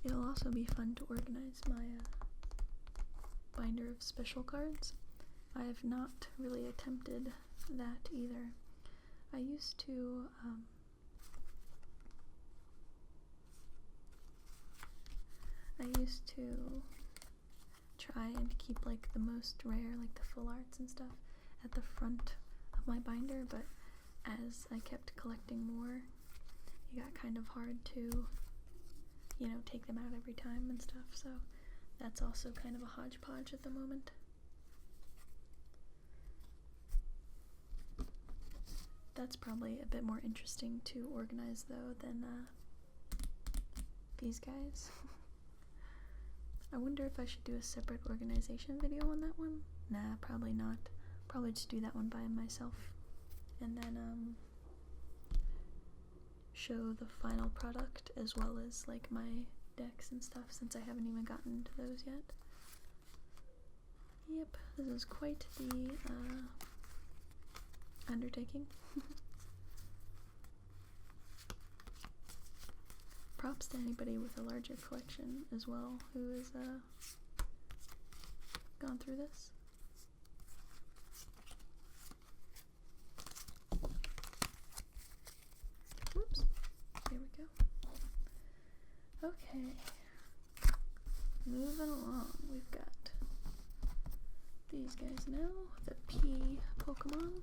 [SPEAKER 1] It'll also be fun to organize my binder of special cards. I have not really attempted that either. I used to try and keep like the most rare, like the full arts and stuff, at the front of my binder, but as I kept collecting more, it got kind of hard to take them out every time and stuff, so that's also kind of a hodgepodge at the moment. That's probably a bit more interesting to organize though than these guys. I wonder if I should do a separate organization video on that one. Nah, probably not. Probably just do that one by myself. And then, show the final product as well as, like, my decks and stuff, since I haven't even gotten into those yet. Yep, this is quite the, undertaking. Props to anybody with a larger collection as well who has, gone through this. Whoops. There we go. Okay. Moving along, we've got these guys now, the P Pokemon.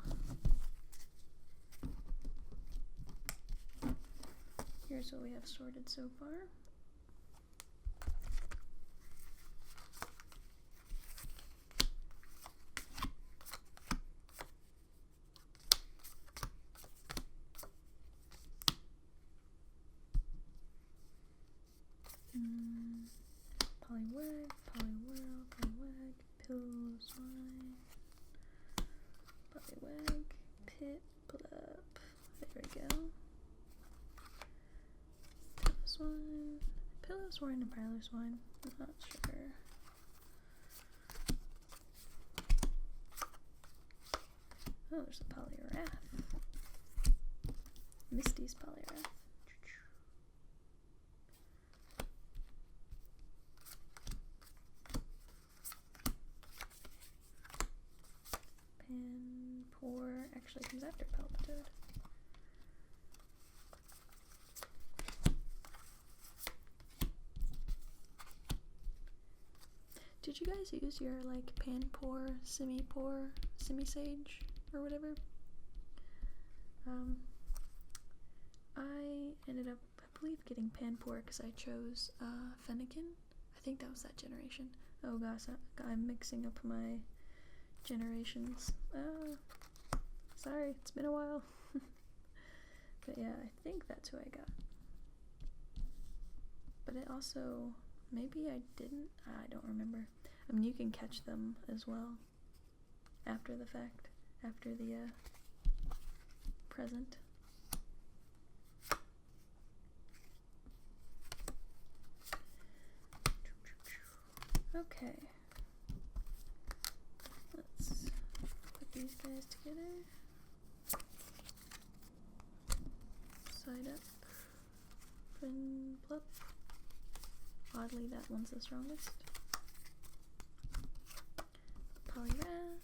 [SPEAKER 1] Here's what we have sorted so far. Poliwag, Poliwhirl, Poliwag, Piloswine, Poliwag, Piplup. There we go. Piloswine and Piloswine. I'm not sure. Oh, there's a Poliwrath. Misty's Poliwrath. Panpour actually comes after Palpitoad. Did you guys use your, like, Panpour, Simipour, Simisage, or whatever? I ended up, I believe, getting Panpour because I chose, Fennekin. I think that was that generation. Oh gosh, I'm mixing up my generations. Sorry, it's been a while. But yeah, I think that's who I got. But it also, maybe I didn't, I don't remember. I mean, you can catch them as well after the fact, after the present. Okay, let's put these guys together. Side up, Prinplup. Oddly, that one's the strongest. Poliwrath,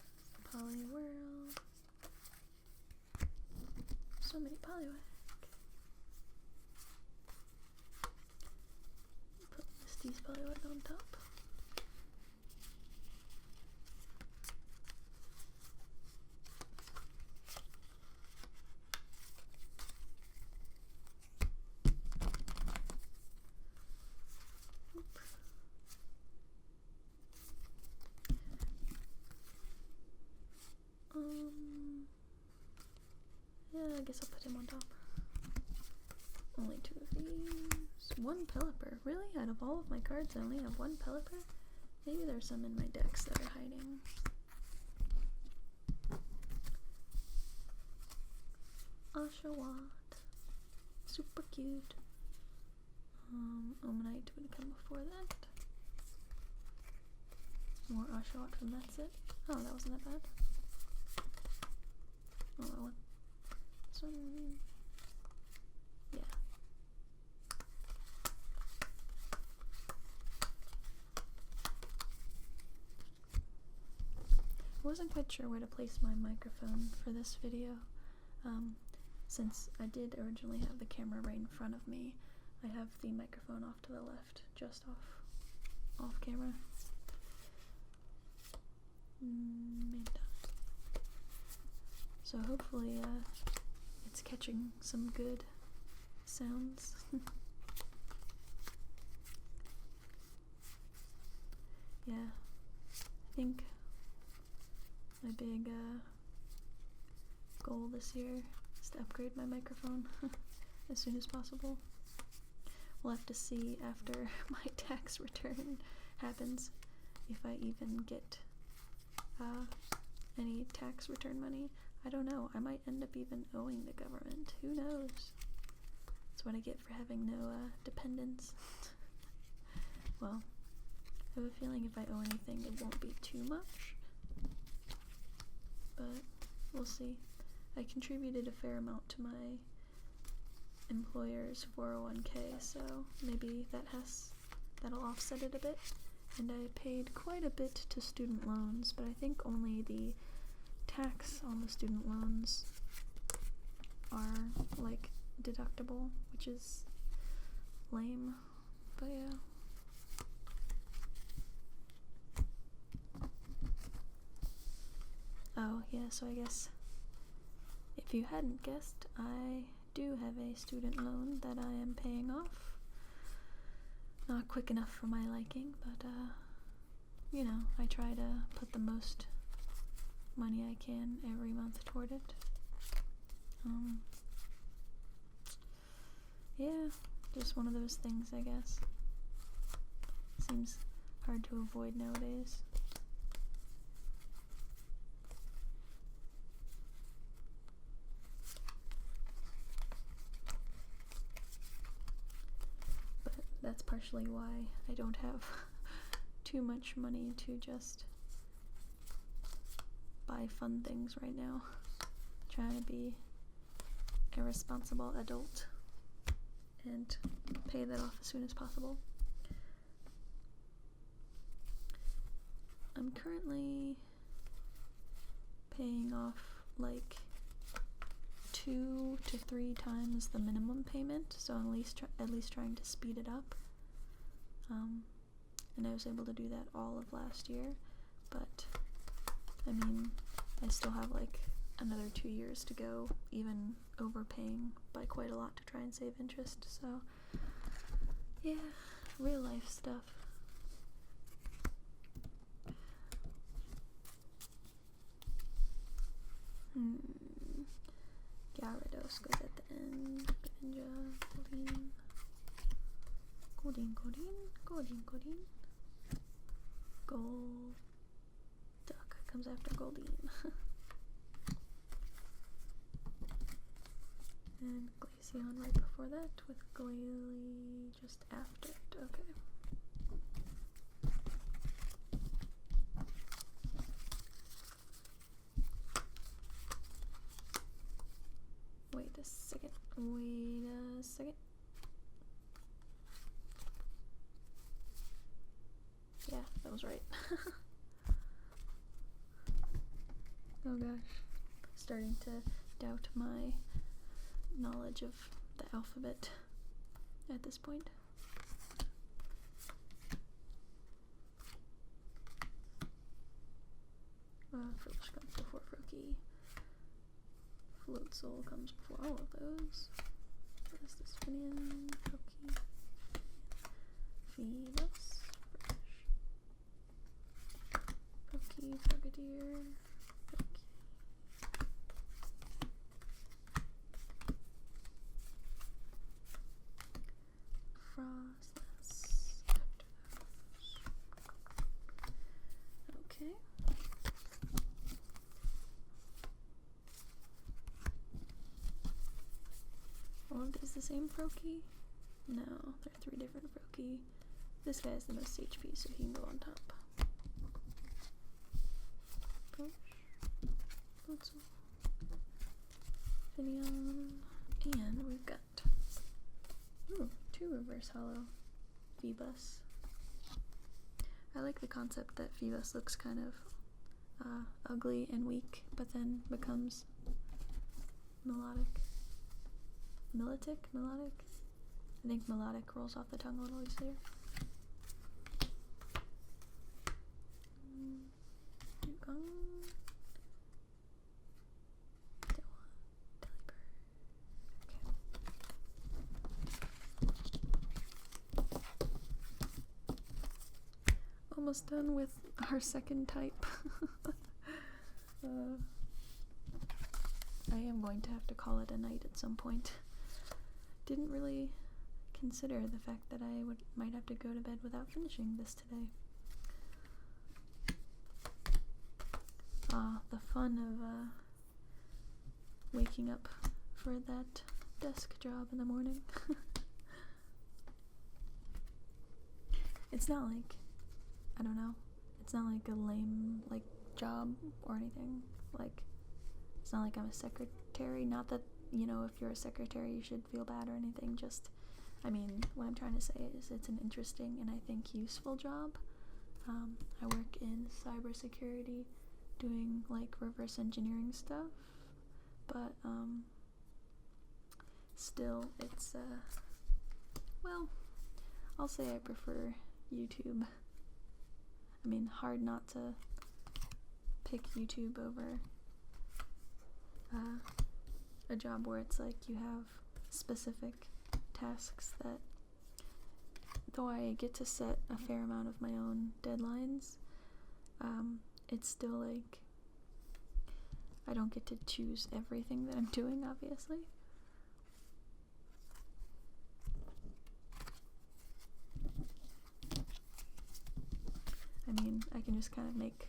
[SPEAKER 1] Poliwhirl. So many Poliwag. Put Misty's Poliwag on top. Yeah, I guess I'll put him on top. Only 2 of these. 1 Pelipper. Really? Out of all of my cards, I only have 1 Pelipper? Maybe there's some in my decks that are hiding. Oshawott. Super cute. Omanite would come before that. More Oshawott from that set. Oh, that wasn't that bad. Oh, that one. This one. Yeah. I wasn't quite sure where to place my microphone for this video. Since I did originally have the camera right in front of me, I have the microphone off to the left, just off camera. So hopefully it's catching some good sounds. Yeah, I think my big goal this year is to upgrade my microphone as soon as possible. We'll have to see after my tax return happens, if I even get any tax return money. I don't know, I might end up even owing the government. Who knows? That's what I get for having no dependents. Well, I have a feeling if I owe anything, it won't be too much, but we'll see. I contributed a fair amount to my employer's 401k, so maybe that'll offset it a bit. And I paid quite a bit to student loans, but I think only the tax on the student loans are like deductible, which is lame, but yeah. Oh yeah, so I guess if you hadn't guessed, I do have a student loan that I am paying off. Not quick enough for my liking, but you know, I try to put the most money I can every month toward it. Yeah, just one of those things, I guess. Seems hard to avoid nowadays. But that's partially why I don't have too much money to just buy fun things right now. Trying to be a responsible adult and pay that off as soon as possible. I'm currently paying off like 2 to 3 times the minimum payment, so I'm at least trying to speed it up. And I was able to do that all of last year, but I mean, I still have like another 2 years to go, even overpaying by quite a lot to try and save interest, so yeah, real life stuff. Gyarados goes at the end. Greninja, Goldeen. Gold Duck comes after Goldeen. And Glaceon right before that, with Glalie just after it. Okay. Wait a second. Yeah, that was right. Oh gosh. Starting to doubt my knowledge of the alphabet at this point. Frosh comes before Froakie. Floatzel comes before all of those. There's this Finian, Froakie, Phoebus, Froakie, Frogadier, Frostless after those. Okay. All of these the same Froakie? No, they're 3 different Froakie. This guy has the most HP, so he can go on top. Floatzel, Finion, and we've got 2 reverse hollow Phoebus. I like the concept that Phoebus looks kind of ugly and weak, but then becomes melodic. Melodic? I think melodic rolls off the tongue a little easier. Almost done with our second type. I am going to have to call it a night at some point. Didn't really consider the fact that I might have to go to bed without finishing this today. the fun of waking up for that desk job in the morning. It's not like, I don't know, it's not like a lame, like, job or anything. Like, it's not like I'm a secretary. Not that, you know, if you're a secretary you should feel bad or anything. Just, I mean, what I'm trying to say is it's an interesting and I think useful job. I work in cybersecurity doing, like, reverse engineering stuff, but, still, it's, well, I'll say I prefer YouTube. I mean, hard not to pick YouTube over a job where it's like you have specific tasks that, though I get to set a fair amount of my own deadlines, it's still like I don't get to choose everything that I'm doing, obviously. I mean, I can just kind of make,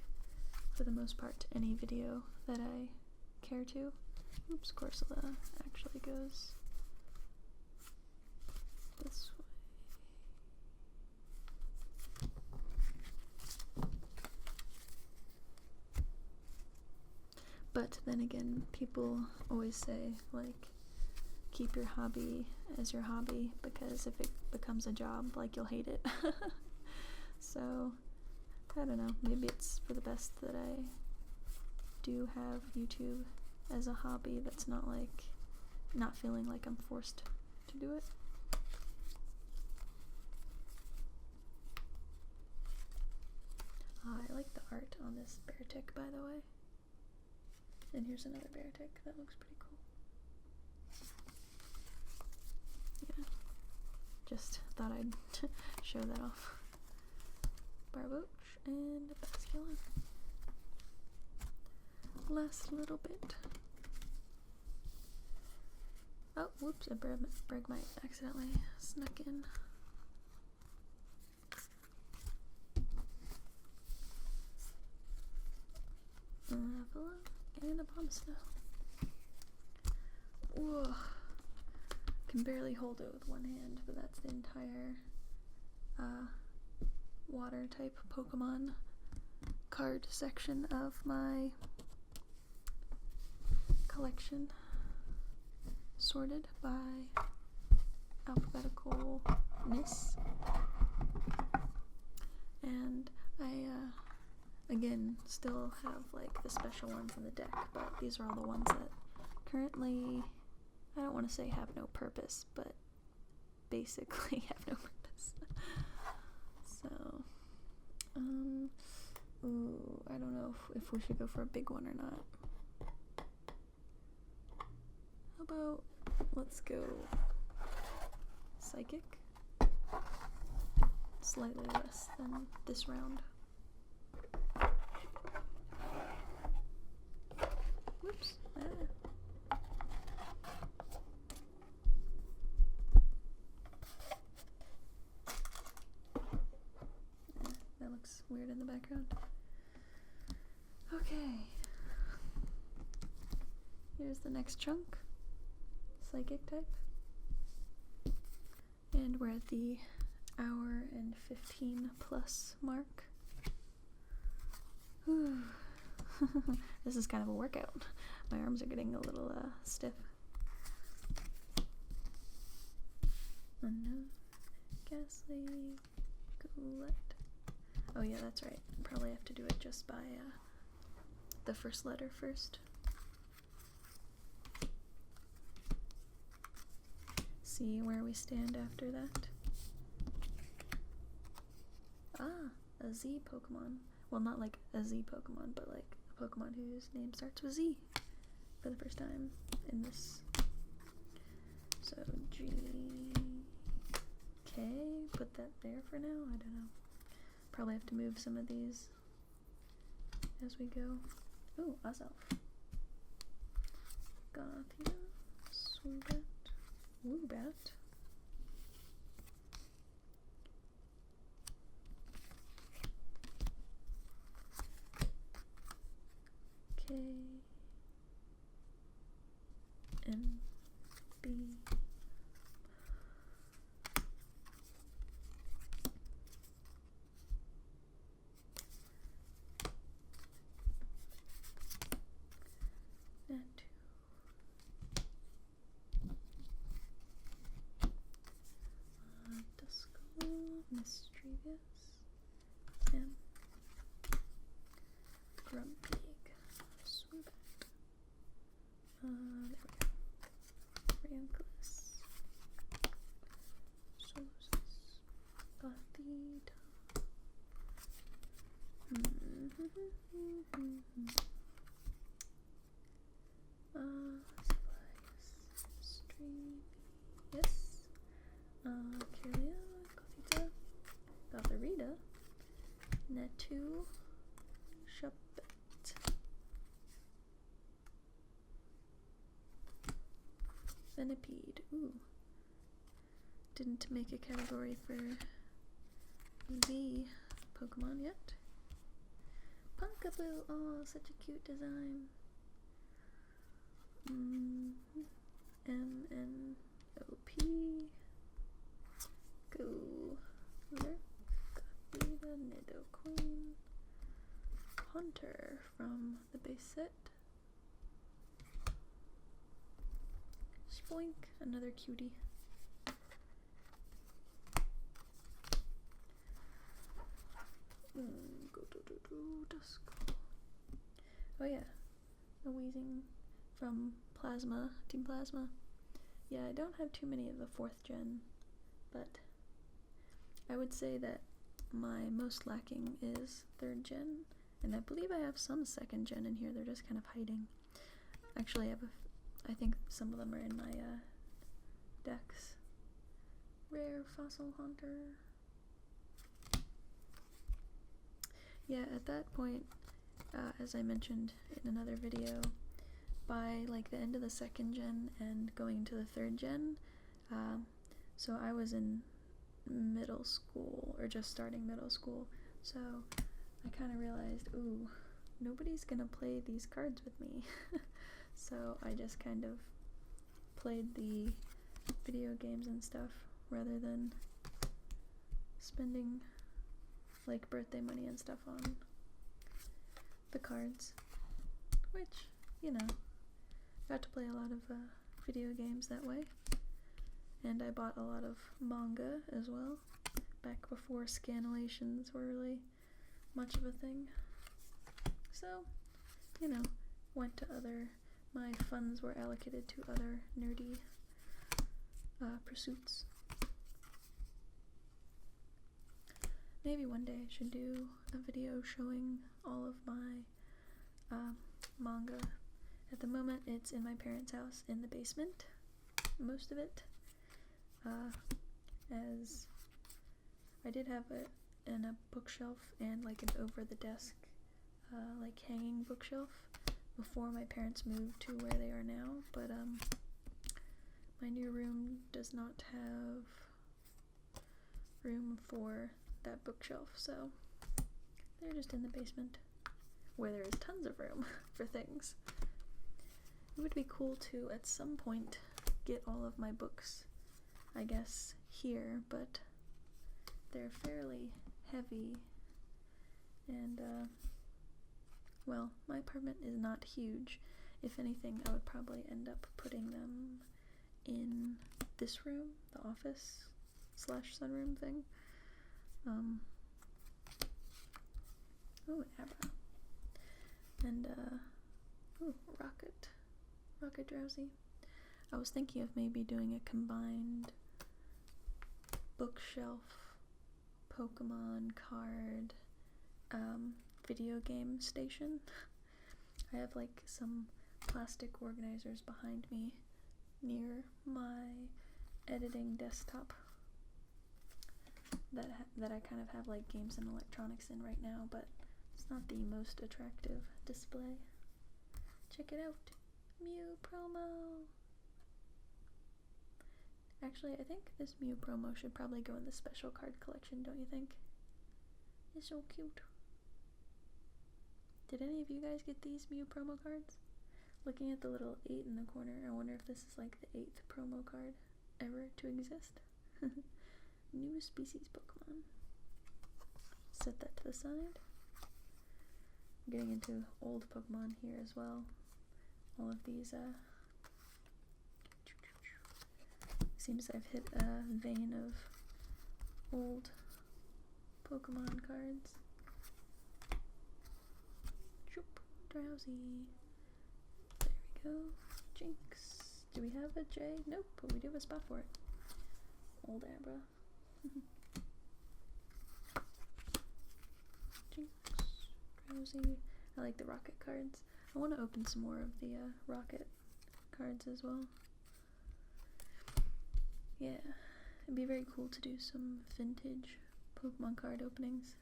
[SPEAKER 1] for the most part, any video that I care to. Oops, Corsola actually goes this way. But then again, people always say, like, keep your hobby as your hobby, because if it becomes a job, like, you'll hate it. So, I don't know, maybe it's for the best that I do have YouTube as a hobby that's not like, not feeling like I'm forced to do it. I like the art on this bear tick, by the way. And here's another bear tick that looks pretty cool. Yeah, just thought I'd show that off. Barboach and Basculin. Last little bit. Oh, whoops, a Bergmite accidentally snuck in. Avila and a bomb snow. Whoa. Can barely hold it with one hand, but that's the entire water type Pokemon card section of my collection, sorted by alphabeticalness. And I again still have like the special ones in the deck, but these are all the ones that currently, I don't want to say have no purpose, but basically have no purpose. So, ooh, I don't know if we should go for a big one or not. How about, let's go Psychic. Slightly less than this round. Whoops. Ah. That looks weird in the background. Okay. Here's the next chunk. Psychic type. And we're at the hour and 15 plus mark. Whew. This is kind of a workout. My arms are getting a little stiff. Unknown. Ghastly. Goulet. Oh yeah, that's right. Probably have to do it just by the first letter first. See where we stand after that. Ah, a Z Pokemon. Well, not like a Z Pokemon, but like a Pokemon whose name starts with Z for the first time in this. So G, K, put that there for now. I don't know. Probably have to move some of these as we go. Ooh, Azelf. Gothia, Swoobat, Woobat. M B. Mischievous, M, Grumpig, Swoop, there we go, Rankless, Solosus, Pathita, Streavius, Kirlia, Pathita, Rita, Netu, Shuppet, Venipede. Ooh, didn't make a category for the Pokemon yet. Punkaboo, oh, such a cute design. MNOP, Cooler. Nidoqueen, Hunter from the base set, Spoink, another cutie, Duskull. Oh yeah, a Weezing from Plasma, Team Plasma. Yeah, I don't have too many of the 4th gen, but I would say that my most lacking is 3rd gen, and I believe I have some 2nd gen in here. They're just kind of hiding. Actually, I think some of them are in my decks. Rare Fossil Hunter. Yeah, at that point, as I mentioned in another video, by like the end of the 2nd gen and going into the 3rd gen, so I was in middle school, or just starting middle school, so I kind of realized, ooh, nobody's gonna play these cards with me. So I just kind of played the video games and stuff rather than spending like birthday money and stuff on the cards, which, you know, got to play a lot of video games that way. And I bought a lot of manga as well, back before scanlations were really much of a thing. So, you know, my funds were allocated to other nerdy pursuits. Maybe one day I should do a video showing all of my manga. At the moment, it's in my parents' house in the basement, most of it. As I did have it in a bookshelf and like an over-the-desk like hanging bookshelf before my parents moved to where they are now, but my new room does not have room for that bookshelf, so they're just in the basement where there is tons of room for things. It would be cool to at some point get all of my books, I guess, here, but they're fairly heavy, and well, my apartment is not huge. If anything, I would probably end up putting them in this room, the office / sunroom thing. Oh, Abra. And, Rocket Drowsy. I was thinking of maybe doing a combined bookshelf, Pokemon card, video game station. I have like some plastic organizers behind me near my editing desktop that I kind of have like games and electronics in right now, but it's not the most attractive display. Check it out. Mew promo. Actually, I think this Mew promo should probably go in the special card collection, don't you think? It's so cute. Did any of you guys get these Mew promo cards? Looking at the little 8 in the corner, I wonder if this is like the 8th promo card ever to exist. New species Pokemon. Set that to the side. I'm getting into old Pokemon here as well. All of these, seems I've hit a vein of old Pokemon cards. Choop, Drowsy. There we go. Jinx. Do we have a J? Nope, but we do have a spot for it. Old Abra. Jinx. Drowsy. I like the rocket cards. I want to open some more of the rocket cards as well. Yeah, it'd be very cool to do some vintage Pokemon card openings.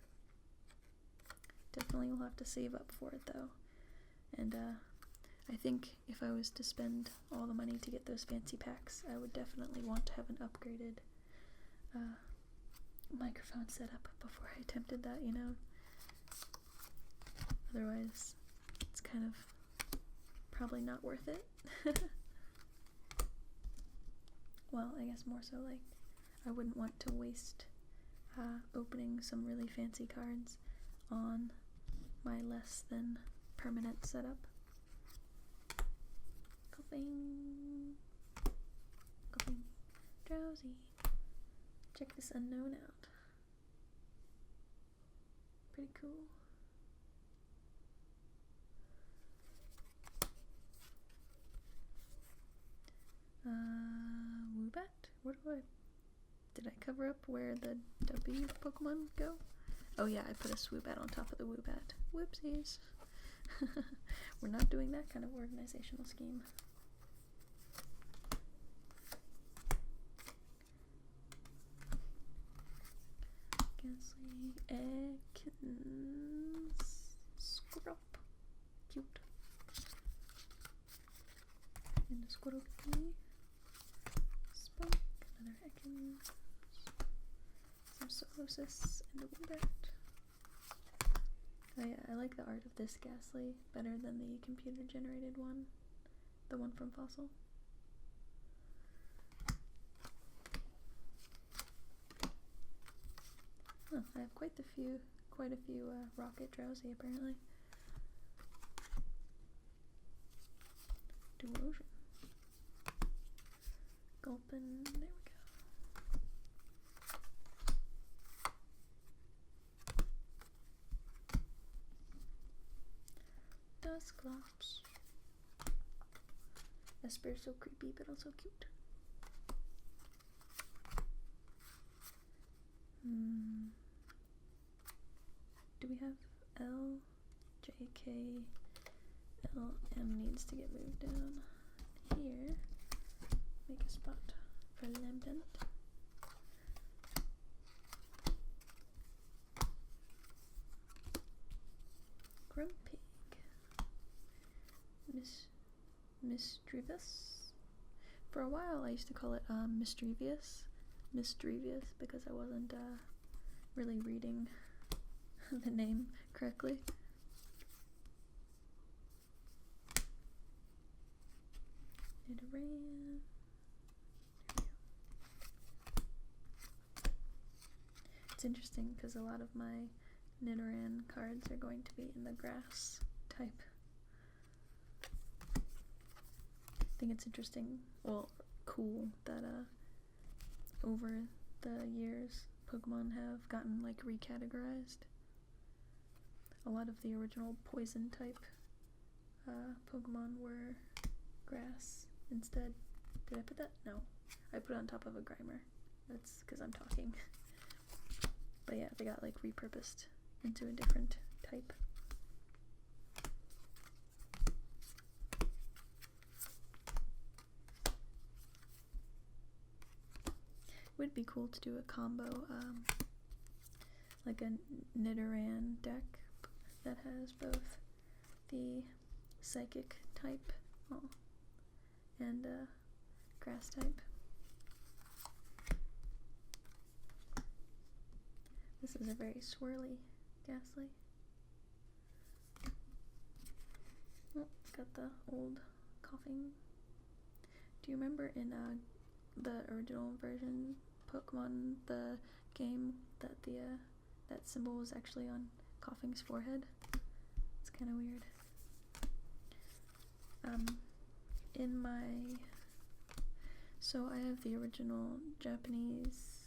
[SPEAKER 1] Definitely will have to save up for it though. And I think if I was to spend all the money to get those fancy packs, I would definitely want to have an upgraded microphone setup before I attempted that, you know? Otherwise, it's kind of probably not worth it. Well, I guess more so like I wouldn't want to waste opening some really fancy cards on my less than permanent setup. Coughing. Coughing. Drowsy. Check this unknown out. Pretty cool. Woobat? Where do did I cover up where the W Pokemon go? Oh yeah, I put a Swoobat on top of the Woobat. Whoopsies. We're not doing that kind of organizational scheme. Ghastly Ekans. Squirrel. Cute. And a Squirrel Key. Spunk. Another Ekans. Some Solosis and a Woobat. Oh yeah, I like the art of this Ghastly better than the computer generated one. The one from Fossil. Oh, I have quite a few Rocket Drowsy apparently. Duosion. Gulpin, there we go. Dusclops. Esper so creepy but also cute. Do we have L, J, K, L, M needs to get moved down here. Make a spot for Lambent. Grumpig. Misdreavus. For a while I used to call it Misdreavious because I wasn't really reading the name correctly. Nidoran. It's interesting because a lot of my Nidoran cards are going to be in the grass type. I think it's interesting, well, cool that over the years Pokemon have gotten like recategorized. A lot of the original poison type Pokemon were grass instead. Did I put that? No. I put it on top of a Grimer. That's because I'm talking. But yeah, they got like repurposed into a different type. It would be cool to do a combo, like a Nidoran deck that has both the psychic type and grass type. This is a very swirly Ghastly. Oh, it's got the old coughing. Do you remember in the original version Pokemon, the game, that that symbol was actually on Coughing's forehead? It's kind of weird. So I have the original Japanese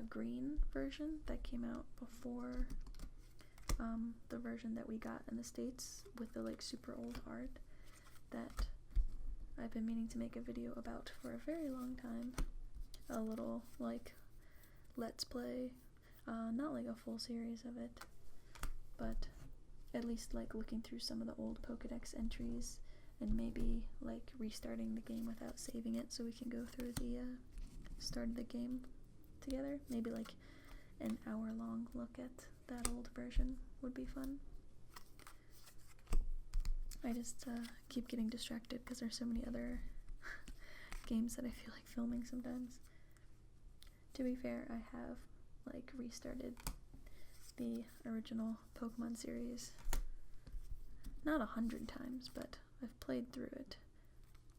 [SPEAKER 1] green version that came out before the version that we got in the States with the like super old art that I've been meaning to make a video about for a very long time. A little like let's play, not like a full series of it, but at least like looking through some of the old Pokedex entries and maybe like restarting the game without saving it so we can go through the start of the game together. Maybe like an hour-long look at that old version would be fun. I just keep getting distracted because there's so many other games that I feel like filming sometimes. To be fair, I have like restarted the original Pokemon series not 100 times, but I've played through it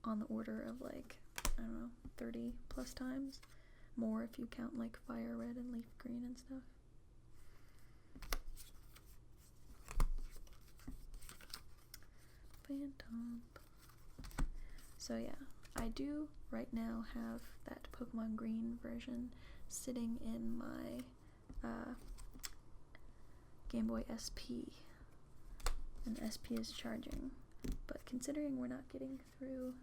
[SPEAKER 1] on the order of like, I don't know, 30 plus times. More if you count like Fire Red and Leaf Green and stuff. Phantom. So yeah, I do right now have that Pokemon Green version sitting in my Game Boy SP, and SP is charging. But considering we're not getting through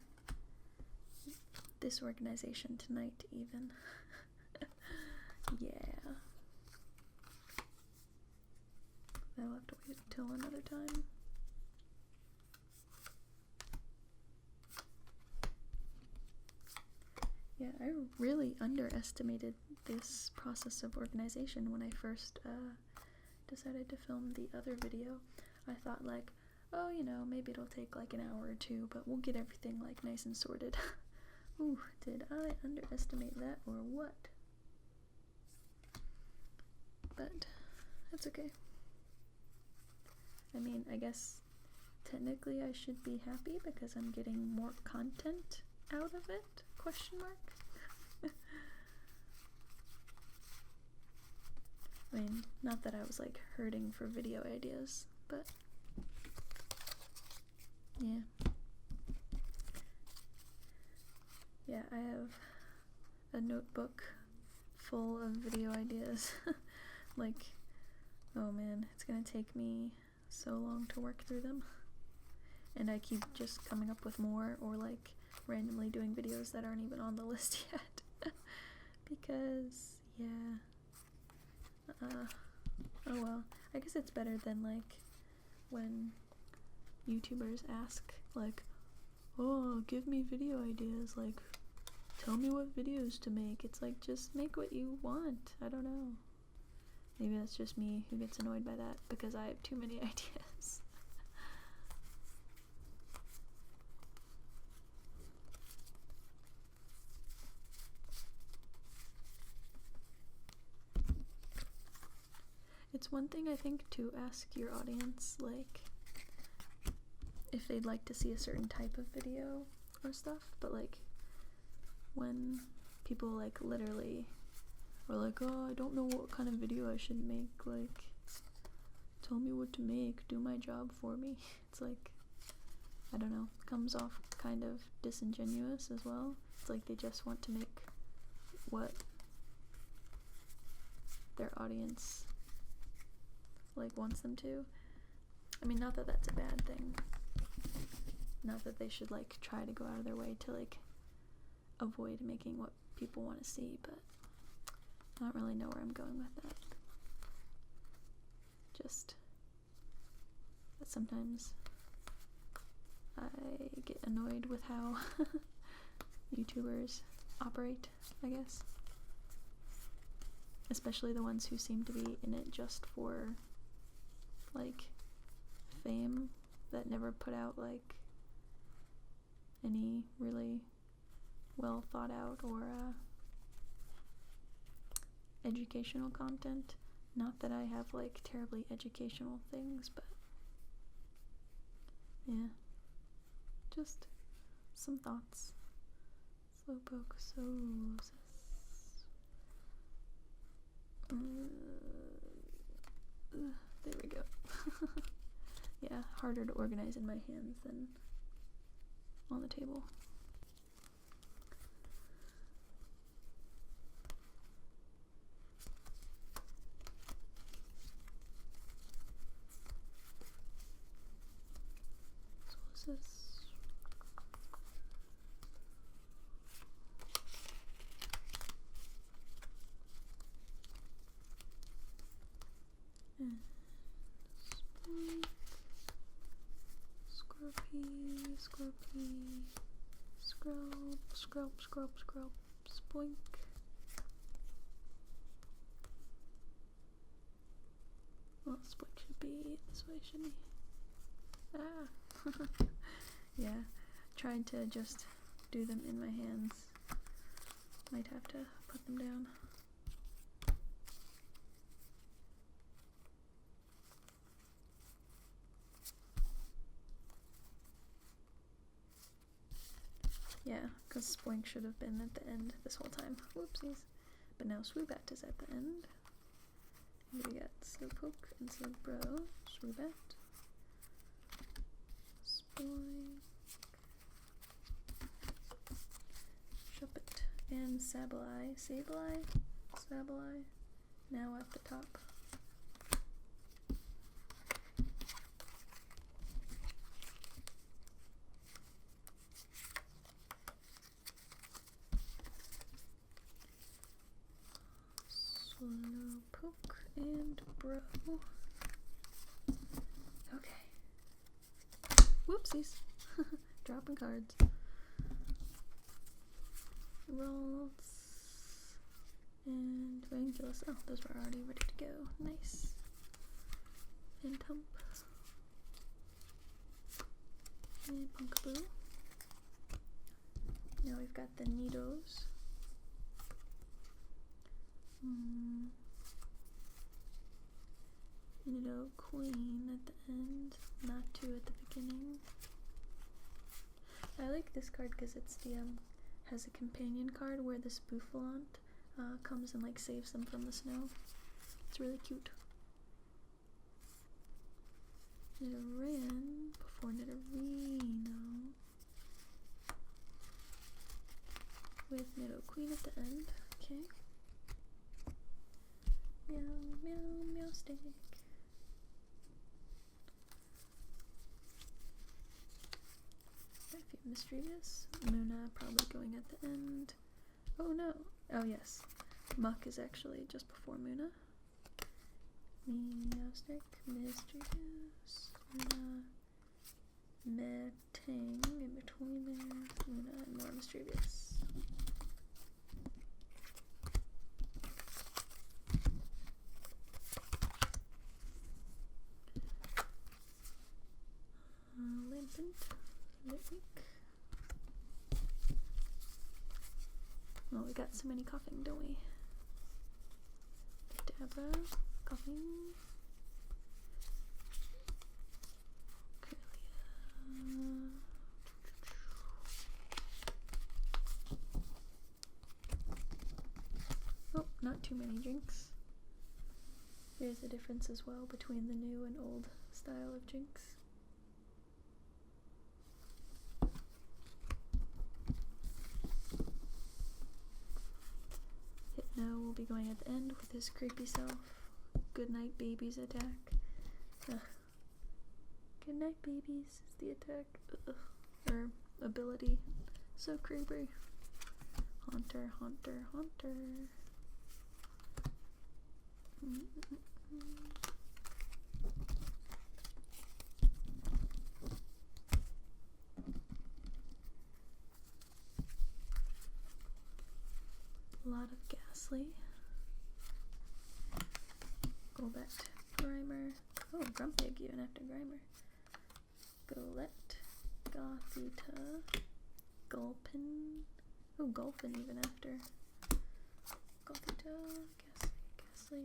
[SPEAKER 1] this organization tonight even, yeah, that'll have to wait until another time. Yeah, I really underestimated this process of organization when I first decided to film the other video. I thought like, oh, you know, maybe it'll take like an hour or two, but we'll get everything like nice and sorted. Ooh, did I underestimate that or what? But that's okay. I mean, I guess technically I should be happy because I'm getting more content out of it, question mark. I mean, not that I was like hurting for video ideas, but yeah. Yeah, I have a notebook full of video ideas. Like, oh man, it's gonna take me so long to work through them. And I keep just coming up with more or like randomly doing videos that aren't even on the list yet. Because, yeah. Oh well, I guess it's better than like when YouTubers ask like, oh, give me video ideas, like tell me what videos to make. It's like, just make what you want. I don't know. Maybe that's just me who gets annoyed by that because I have too many ideas. It's one thing, I think, to ask your audience, like, if they'd like to see a certain type of video or stuff, but, like, when people, like, literally are like, oh, I don't know what kind of video I should make, like, tell me what to make, do my job for me. It's like, I don't know, comes off kind of disingenuous as well. It's like they just want to make what their audience like wants them to. I mean, not that that's a bad thing. Not that they should like try to go out of their way to like avoid making what people want to see, but I don't really know where I'm going with that. Just that sometimes I get annoyed with how YouTubers operate, I guess. Especially the ones who seem to be in it just for like fame, that never put out like any really well thought out or educational content. Not that I have like terribly educational things, but yeah. just some thoughts. Slowpoke, Solosis. There we go. Yeah, harder to organize in my hands than on the table. So what's this? Scorpy, scrub, spoink. Well, spoink should be this way, shouldn't he? Ah! Yeah, trying to just do them in my hands. Might have to put them down. Yeah, because Spoink should have been at the end this whole time. Whoopsies. But now Swoobat is at the end. Here we got Slowpoke and Slowbro. Swoobat. Spoink. Shuppet. And Sableye. Sableye. Now at the top. Slowpoke and Bro. Okay. Whoopsies. Dropping cards. Rolls. And Ranculus. Oh, those were already ready to go. Nice. And Tump. And Punkaboo. Now we've got the Nidos. Nido Queen at the end, not 2 at the beginning. I like this card because it's the has a companion card where this Boufflant comes and like saves them from the snow. It's really cute. Nidoran before Nidorino with Nido Queen at the end. Okay. Meow, stick. If you're mischievous, Muna probably going at the end. Oh no! Oh yes, Muck is actually just before Muna. Meowstick, mischievous, Muna, Metang in between there, Muna and more mischievous. Litwick. Oh, we got so many coughing, don't we? Dabra, coughing. Curlia. Oh, not too many drinks. There's a difference as well between the new and old style of drinks. Hypno will be going at the end with his creepy self. Goodnight Babies attack. Goodnight Babies is the attack. Or ability. So creepy. Haunter. A lot of Ghastly. Golbat, Grimer. Oh, Grumpig even after Grimer. Golett, Gothita, Gulpin. Oh, Gulpin even after. Gothita, Ghastly.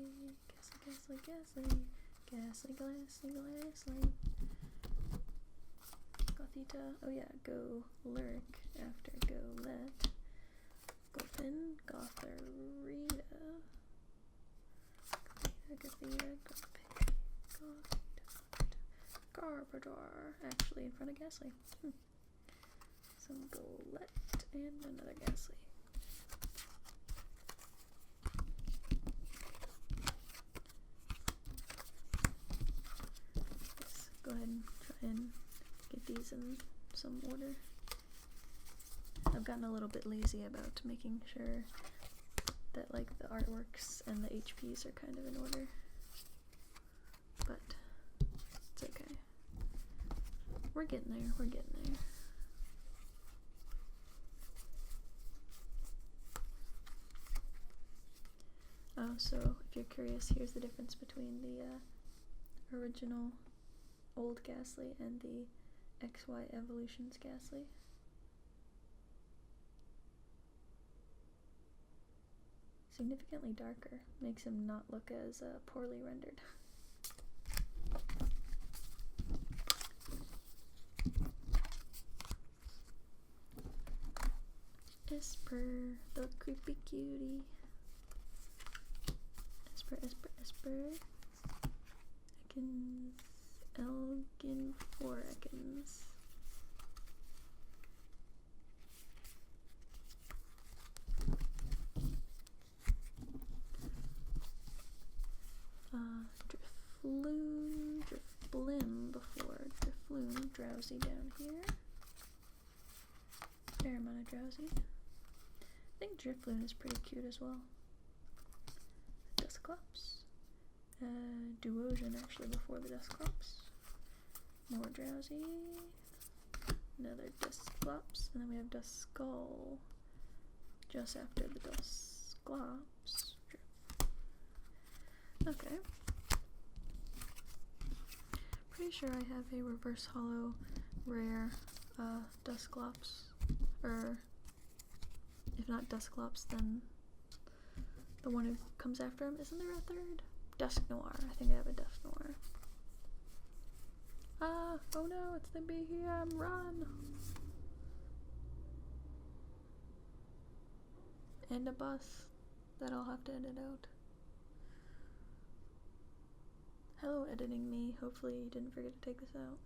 [SPEAKER 1] theta. Oh yeah, go lurk after go let. Gopin, gotherita. Garbador. Actually, in front of Ghastly. Some Golett and another Ghastly. Yes, go ahead and try and get these in some order. I've gotten a little bit lazy about making sure that like the artworks and the HPs are kind of in order, but it's okay. We're getting there, we're getting there. Oh, so if you're curious, here's the difference between the original old Ghastly and the XY Evolutions Ghastly. Significantly darker, makes him not look as poorly rendered. Esper, the creepy cutie. Esper, Esper, Esper. Ekans, Elgin, 4 Ekans. Drifloon, Drifblim before Drifloon, Drowsy down here. Fair amount of Drowsy. I think Drifloon is pretty cute as well. Dusclops. Duosion actually before the Dusclops. More Drowsy. Another Dusclops. And then we have Duskull just after the Dusclops. Okay. Pretty sure I have a reverse hollow rare Dusclops, or if not Dusclops, then the one who comes after him. Isn't there a third? Dusk Noir. I think I have a Dusk Noir. Ah, oh no, it's the BM, run! And a bus that I'll have to edit out. Hello, editing me. Hopefully you didn't forget to take this out.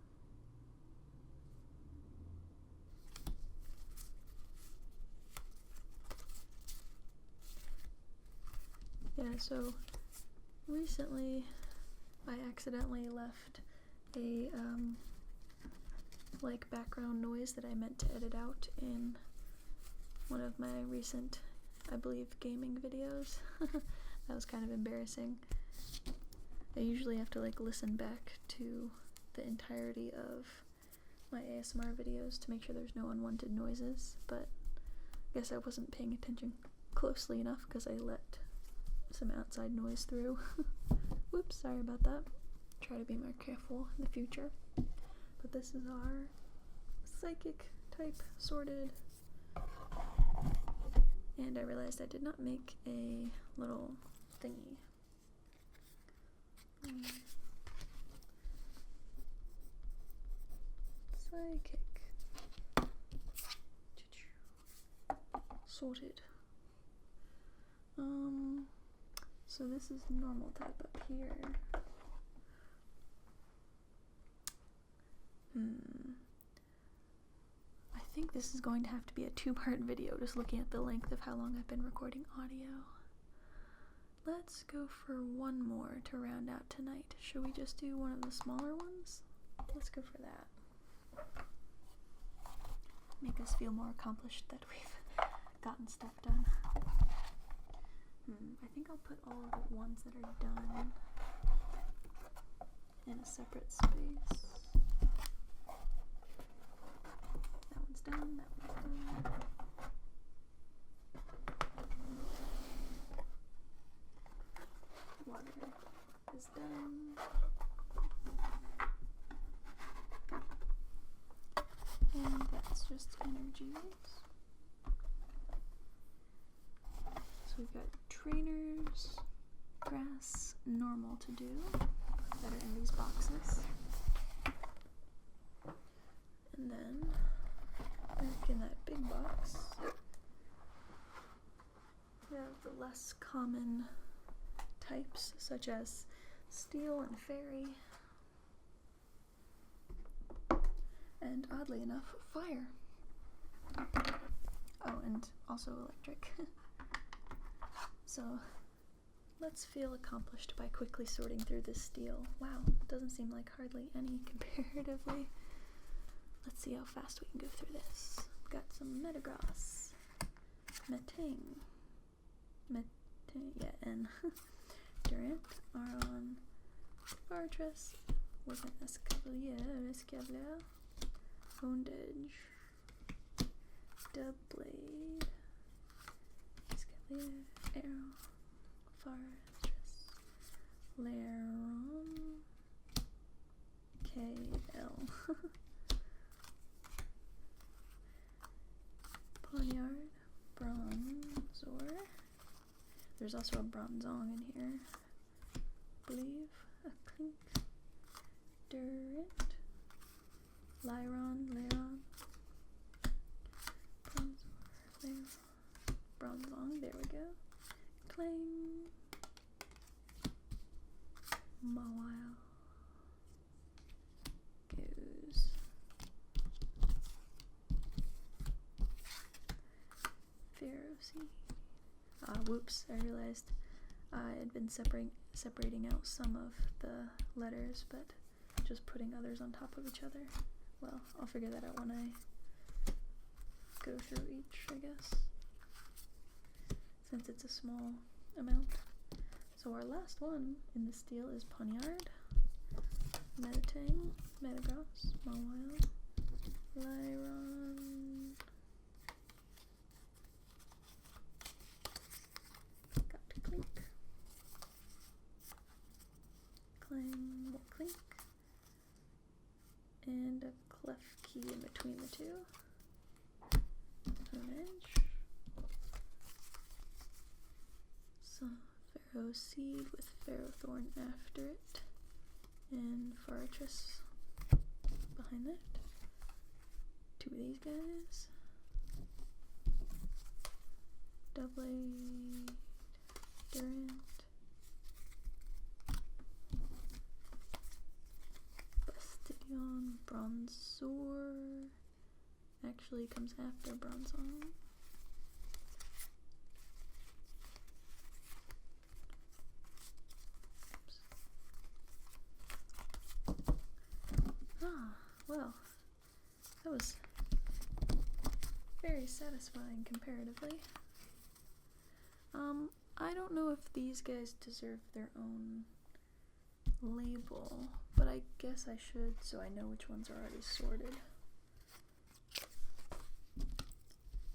[SPEAKER 1] Yeah, so recently I accidentally left a like background noise that I meant to edit out in one of my recent, I believe, gaming videos. That was kind of embarrassing. I usually have to like listen back to the entirety of my ASMR videos to make sure there's no unwanted noises, but I guess I wasn't paying attention closely enough because I let some outside noise through. Whoops, sorry about that. Try to be more careful in the future. But this is our psychic type sorted. And I realized I did not make a little thingy. Psychic. Sorted. So this is normal type up here. I think this is going to have to be a 2-part video, just looking at the length of how long I've been recording audio. Let's go for one more to round out tonight. Should we just do one of the smaller ones? Let's go for that. Make us feel more accomplished that we've gotten stuff done. I think I'll put all of the ones that are done in a separate space. That one's done, that one's done. Water is done. And that's just energies. So we've got trainers, grass, normal to do that are in these boxes. And then, back in that big box, we have the less common types, such as steel and fairy, and oddly enough, fire. Oh, and also electric. So, let's feel accomplished by quickly sorting through this steel. Wow, doesn't seem like hardly any comparatively. Let's see how fast we can go through this. We've got some metagross, metang, yeah, and Durant, Aron, Fortress, with an escavalier, Hondage, Doublade, Escavalier, Arrow, Fortress, Laron, KL, Poniard, Bronzor. There's also a Bronzong in here. Believe, a Clink, Durant, Lyron, Bronzong, there we go. Clang, Mawile, Goose, Ferocity. Whoops, I realized I had been separating out some of the letters, but just putting others on top of each other. Well, I'll figure that out when I go through each, I guess, since it's a small amount. So our last one in the steel is Poniard, Metatang, Metagross, Mawile, Lyron, got Clink, Clang, more Clink, and a clef key in between the two. Image. Some Pharaoh Seed with Ferrothorn after it, and Fortress behind that. Two of these guys. Doublade, Durant, Bastion, Bronzor. Actually comes after Bronzong. Well, that was very satisfying comparatively. I don't know if these guys deserve their own label, but I guess I should so I know which ones are already sorted.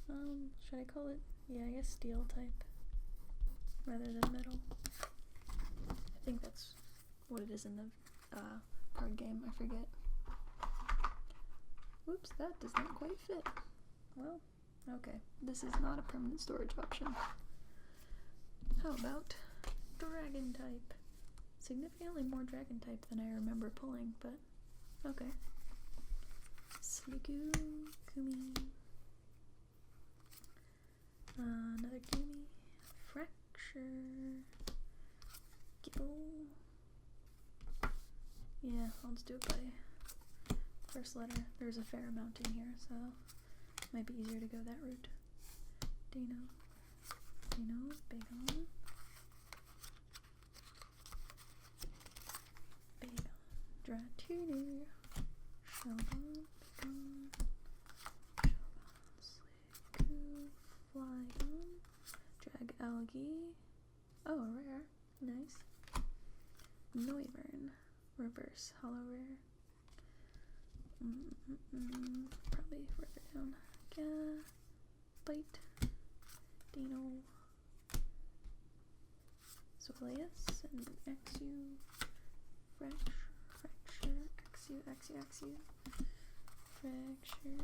[SPEAKER 1] Should I call it? Yeah, I guess steel type rather than metal. I think that's what it is in the card game, I forget. Whoops, that does not quite fit. Well, okay, this is not a permanent storage option. How about dragon type? Significantly more dragon type than I remember pulling, but okay. Sliggoo, Kumi. Another Kumi. Fracture. Gibble. Yeah, I'll just do it by first letter. There's a fair amount in here, so it might be easier to go that route. Dino, Bagon, Dratini, Shelban, Bagon, Sliggoo, Flygon, Drag Algae. Oh, rare. Nice. Noivern, reverse, hollow rare. Probably further down. Bite, Dino, Soleus, and Axu, Fracture, Axu, Fracture,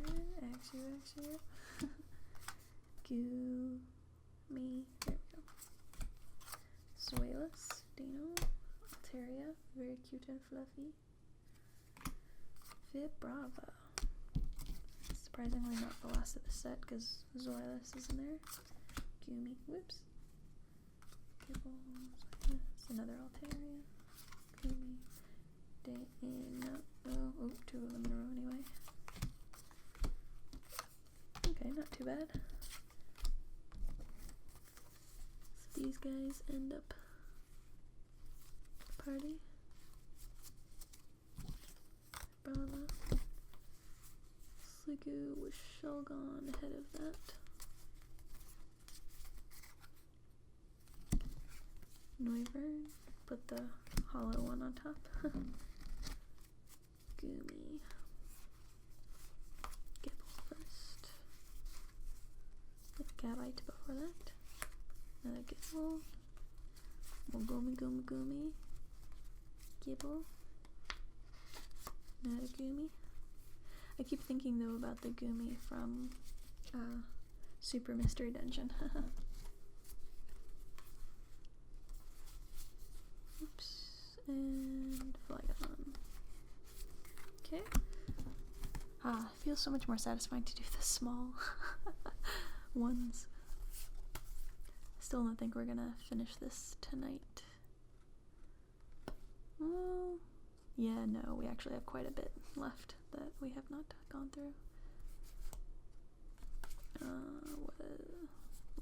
[SPEAKER 1] Axu, Goo, me, there we go. Soleus, Dino, Altaria, very cute and fluffy. Vibrava, Surprisingly not the last of the set, because Zoilus is in there. Gumi, whoops. It's another Altaria. Gumi, oh, two of them in a row anyway. Okay, not too bad. So these guys end up party. Brava. Sliggoo with Shelgon ahead of that. Noivern, put the hollow one on top. Gumi. Gibble first. Gabite before that. Another Gibble. Gumi. Gibble. Another Gumi. I keep thinking though about the Gumi from Super Mystery Dungeon. Oops. And Flygon. Okay. It feels so much more satisfying to do the small ones. Still don't think we're gonna finish this tonight. Well, yeah, no, we actually have quite a bit left that we have not gone through.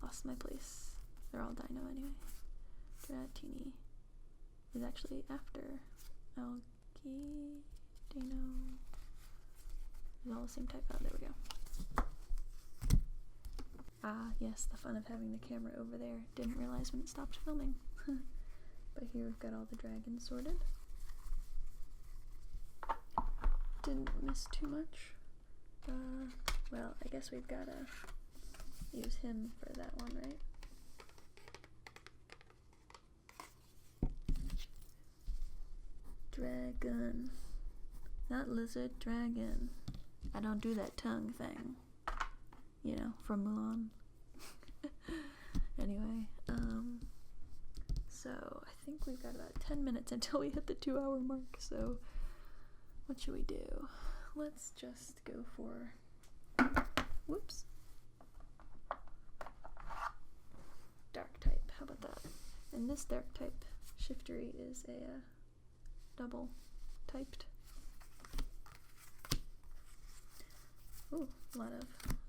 [SPEAKER 1] Lost my place. They're all Dino anyway. Dratini is actually after Algae, Dino. It's all the same type. Oh, there we go. Yes, the fun of having the camera over there. Didn't realize when it stopped filming. But here we've got all the dragons sorted. Didn't miss too much. Well, I guess we've gotta use him for that one, right? Dragon. Not lizard, dragon. I don't do that tongue thing. You know, from Mulan. Anyway, so I think we've got about 10 minutes until we hit the 2-hour mark, so what should we do? Let's just go for, whoops, dark type. How about that? And this dark type Shiftery is a double typed. Ooh, a lot of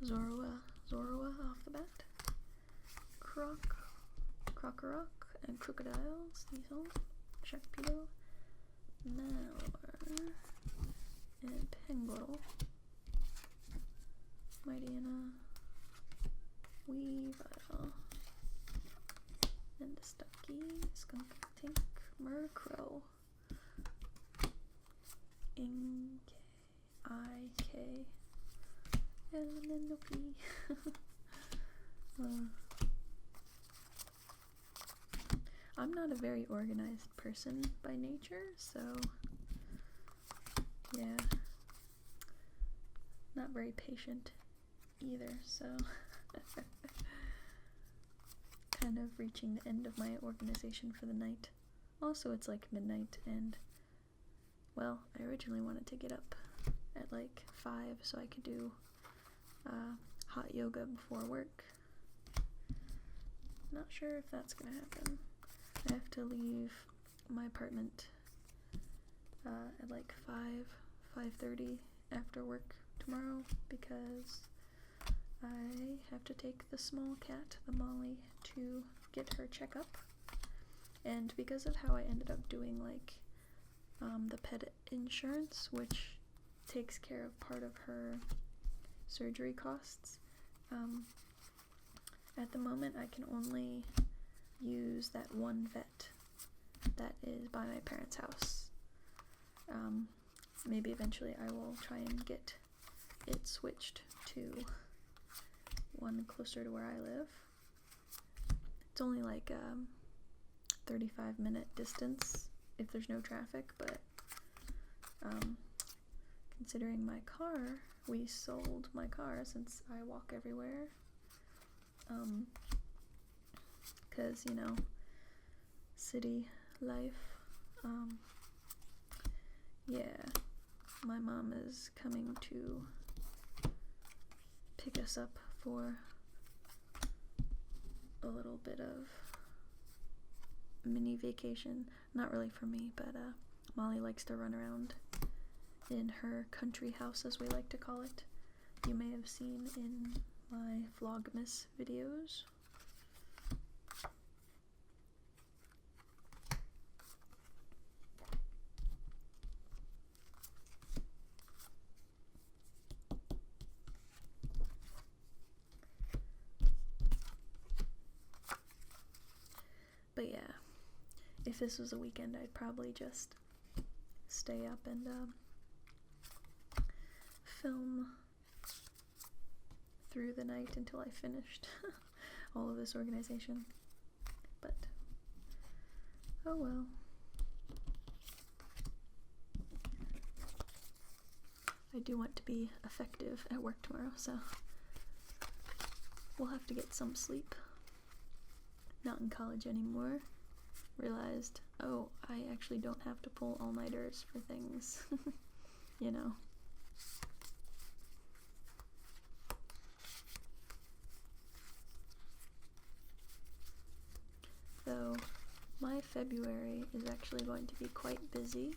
[SPEAKER 1] Zorua off the bat. Krokorok, and Crocodiles, Sneasel, Sharkpedo, Malware, and Pengottle, Mightyena, Weavile, and a Stucky, Skunk Tink, Murkrow, IK, Elemenopy. I'm not a very organized person by nature, so yeah, not very patient either, so kind of reaching the end of my organization for the night. Also, it's like midnight, and well, I originally wanted to get up at like 5 so I could do hot yoga before work. Not sure if that's gonna happen. I have to leave my apartment at like 5:30 after work tomorrow because I have to take the small cat, the Molly, to get her checkup. And because of how I ended up doing like the pet insurance, which takes care of part of her surgery costs, at the moment I can only use that one vet that is by my parents' house. Maybe eventually I will try and get it switched to one closer to where I live. It's only like a 35-minute distance if there's no traffic, but considering my car, we sold my car since I walk everywhere. Because, you know, city life. Yeah, my mom is coming to pick us up for a little bit of mini vacation. Not really for me, but Molly likes to run around in her country house, as we like to call it. You may have seen in my Vlogmas videos. But yeah, if this was a weekend, I'd probably just stay up and film through the night until I finished all of this organization. But oh well. I do want to be effective at work tomorrow, so we'll have to get some sleep. Not in college anymore. Realized, oh, I actually don't have to pull all-nighters for things, you know. Though my February is actually going to be quite busy.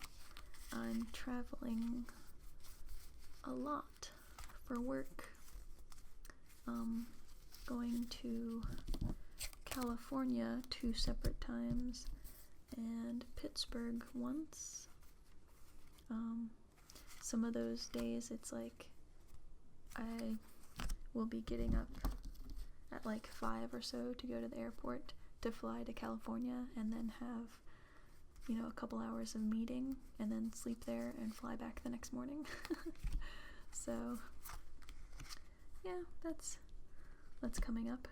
[SPEAKER 1] I'm traveling a lot for work. Going to California 2 separate times and Pittsburgh once. Some of those days it's like I will be getting up at like 5 or so to go to the airport to fly to California and then have, you know, a couple hours of meeting and then sleep there and fly back the next morning. So yeah, that's coming up.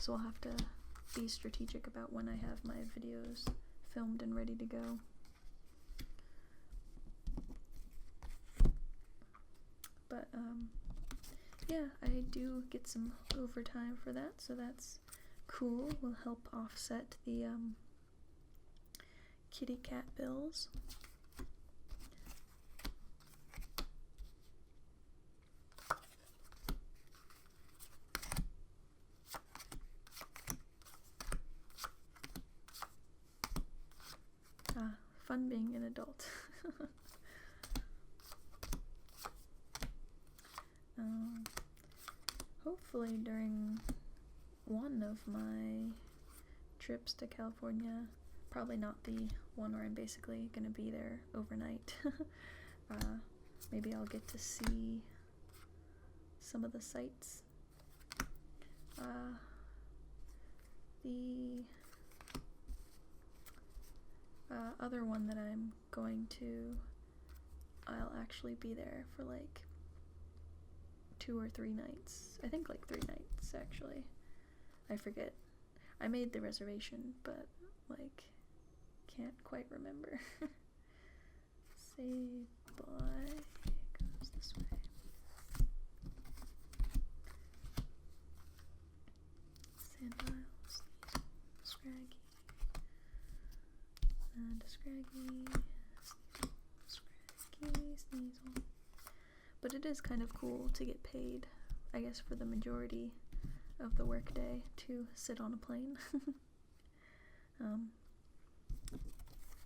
[SPEAKER 1] So I'll have to be strategic about when I have my videos filmed and ready to go. But yeah, I do get some overtime for that, so that's cool. Will help offset the kitty cat bills. Fun being an adult. Hopefully during one of my trips to California, probably not the one where I'm basically gonna be there overnight, maybe I'll get to see some of the sights. The other one that I'm going to, I'll actually be there for like 2 or 3 nights. I think like 3 nights actually. I forget. I made the reservation, but like can't quite remember. Say bye. Goes this way. Sandile, Sneasel, Scraggy. And a Scraggy, Scraggy, Sneasel. But it is kind of cool to get paid, I guess, for the majority of the workday to sit on a plane.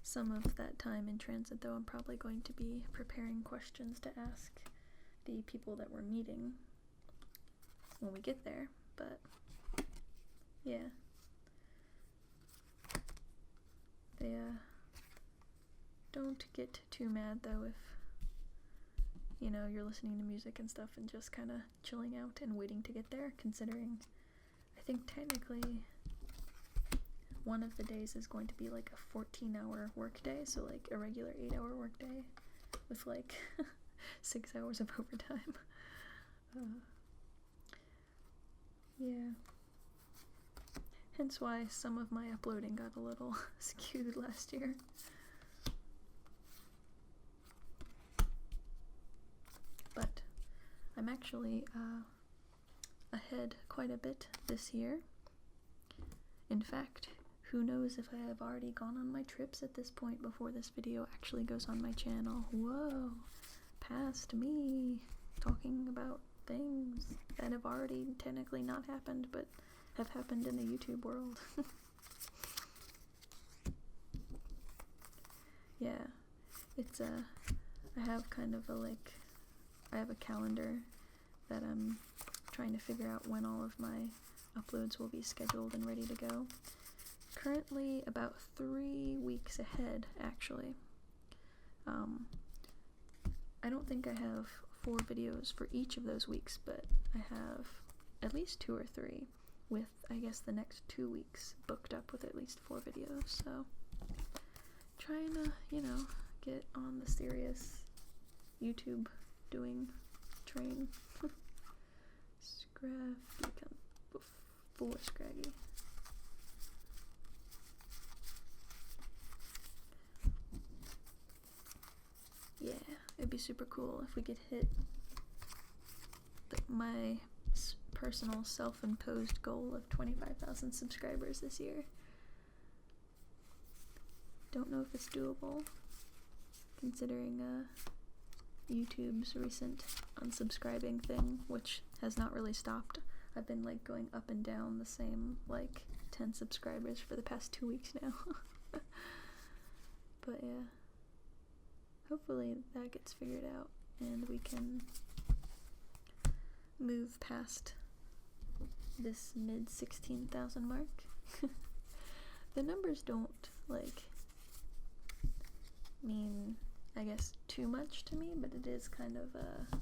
[SPEAKER 1] Some of that time in transit, though, I'm probably going to be preparing questions to ask the people that we're meeting when we get there, but yeah. They don't get too mad though if, you know, you're listening to music and stuff and just kind of chilling out and waiting to get there, considering I think technically one of the days is going to be like a 14-hour workday, so like a regular 8-hour workday with like 6 hours of overtime. Yeah. Hence why some of my uploading got a little skewed last year. But I'm actually ahead quite a bit this year. In fact, who knows if I have already gone on my trips at this point before this video actually goes on my channel. Whoa, past me talking about things that have already technically not happened, but have happened in the YouTube world. Yeah, it's I have kind of I have a calendar that I'm trying to figure out when all of my uploads will be scheduled and ready to go. Currently about 3 weeks ahead, actually. I don't think I have 4 videos for each of those weeks, but I have at least 2 or 3, with I guess the next 2 weeks booked up with at least 4 videos, so trying to, get on the serious YouTube doing train. Scrag become before Scraggy. Yeah, it'd be super cool if we could hit my personal self-imposed goal of 25,000 subscribers this year. Don't know if it's doable, considering YouTube's recent unsubscribing thing, which has not really stopped. I've been going up and down the same 10 subscribers for the past 2 weeks now. But yeah, hopefully that gets figured out and we can move past this mid 16,000 mark. The numbers don't mean, I guess, too much to me, but it is kind of a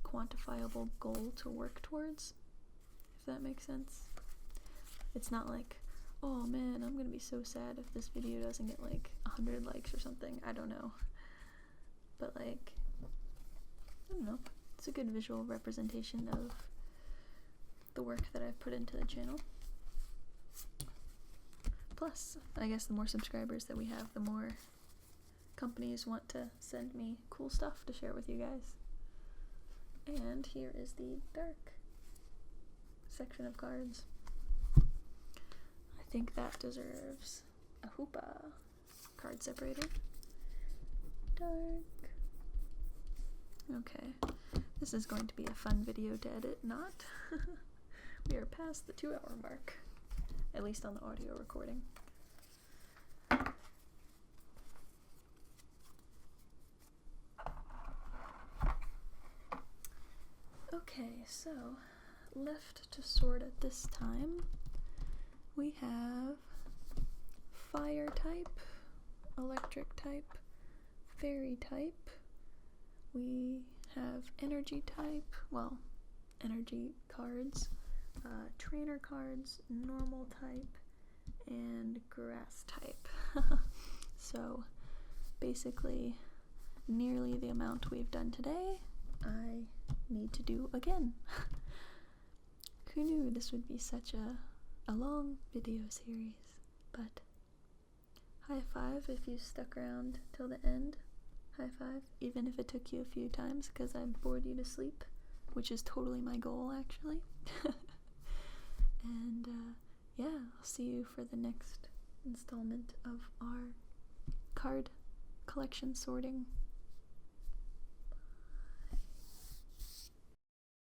[SPEAKER 1] quantifiable goal to work towards, if that makes sense. It's not oh man, I'm gonna be so sad if this video doesn't get 100 likes or something. I don't know. But I don't know. It's a good visual representation of the work that I've put into the channel. Plus, I guess the more subscribers that we have, the more companies want to send me cool stuff to share with you guys. And here is the dark section of cards. I think that deserves a hoopa card separator. Dark. Okay, this is going to be a fun video to edit, not? We are past the 2-hour mark, at least on the audio recording. Okay, so left to sort at this time, we have fire type, electric type, fairy type. We have energy type, well, energy cards, trainer cards, normal type, and grass type. So basically nearly the amount we've done today, I need to do again. Who knew this would be such a long video series, but high five if you stuck around till the end. High five, even if it took you a few times because I bored you to sleep, which is totally my goal, actually. And yeah, I'll see you for the next installment of our card collection sorting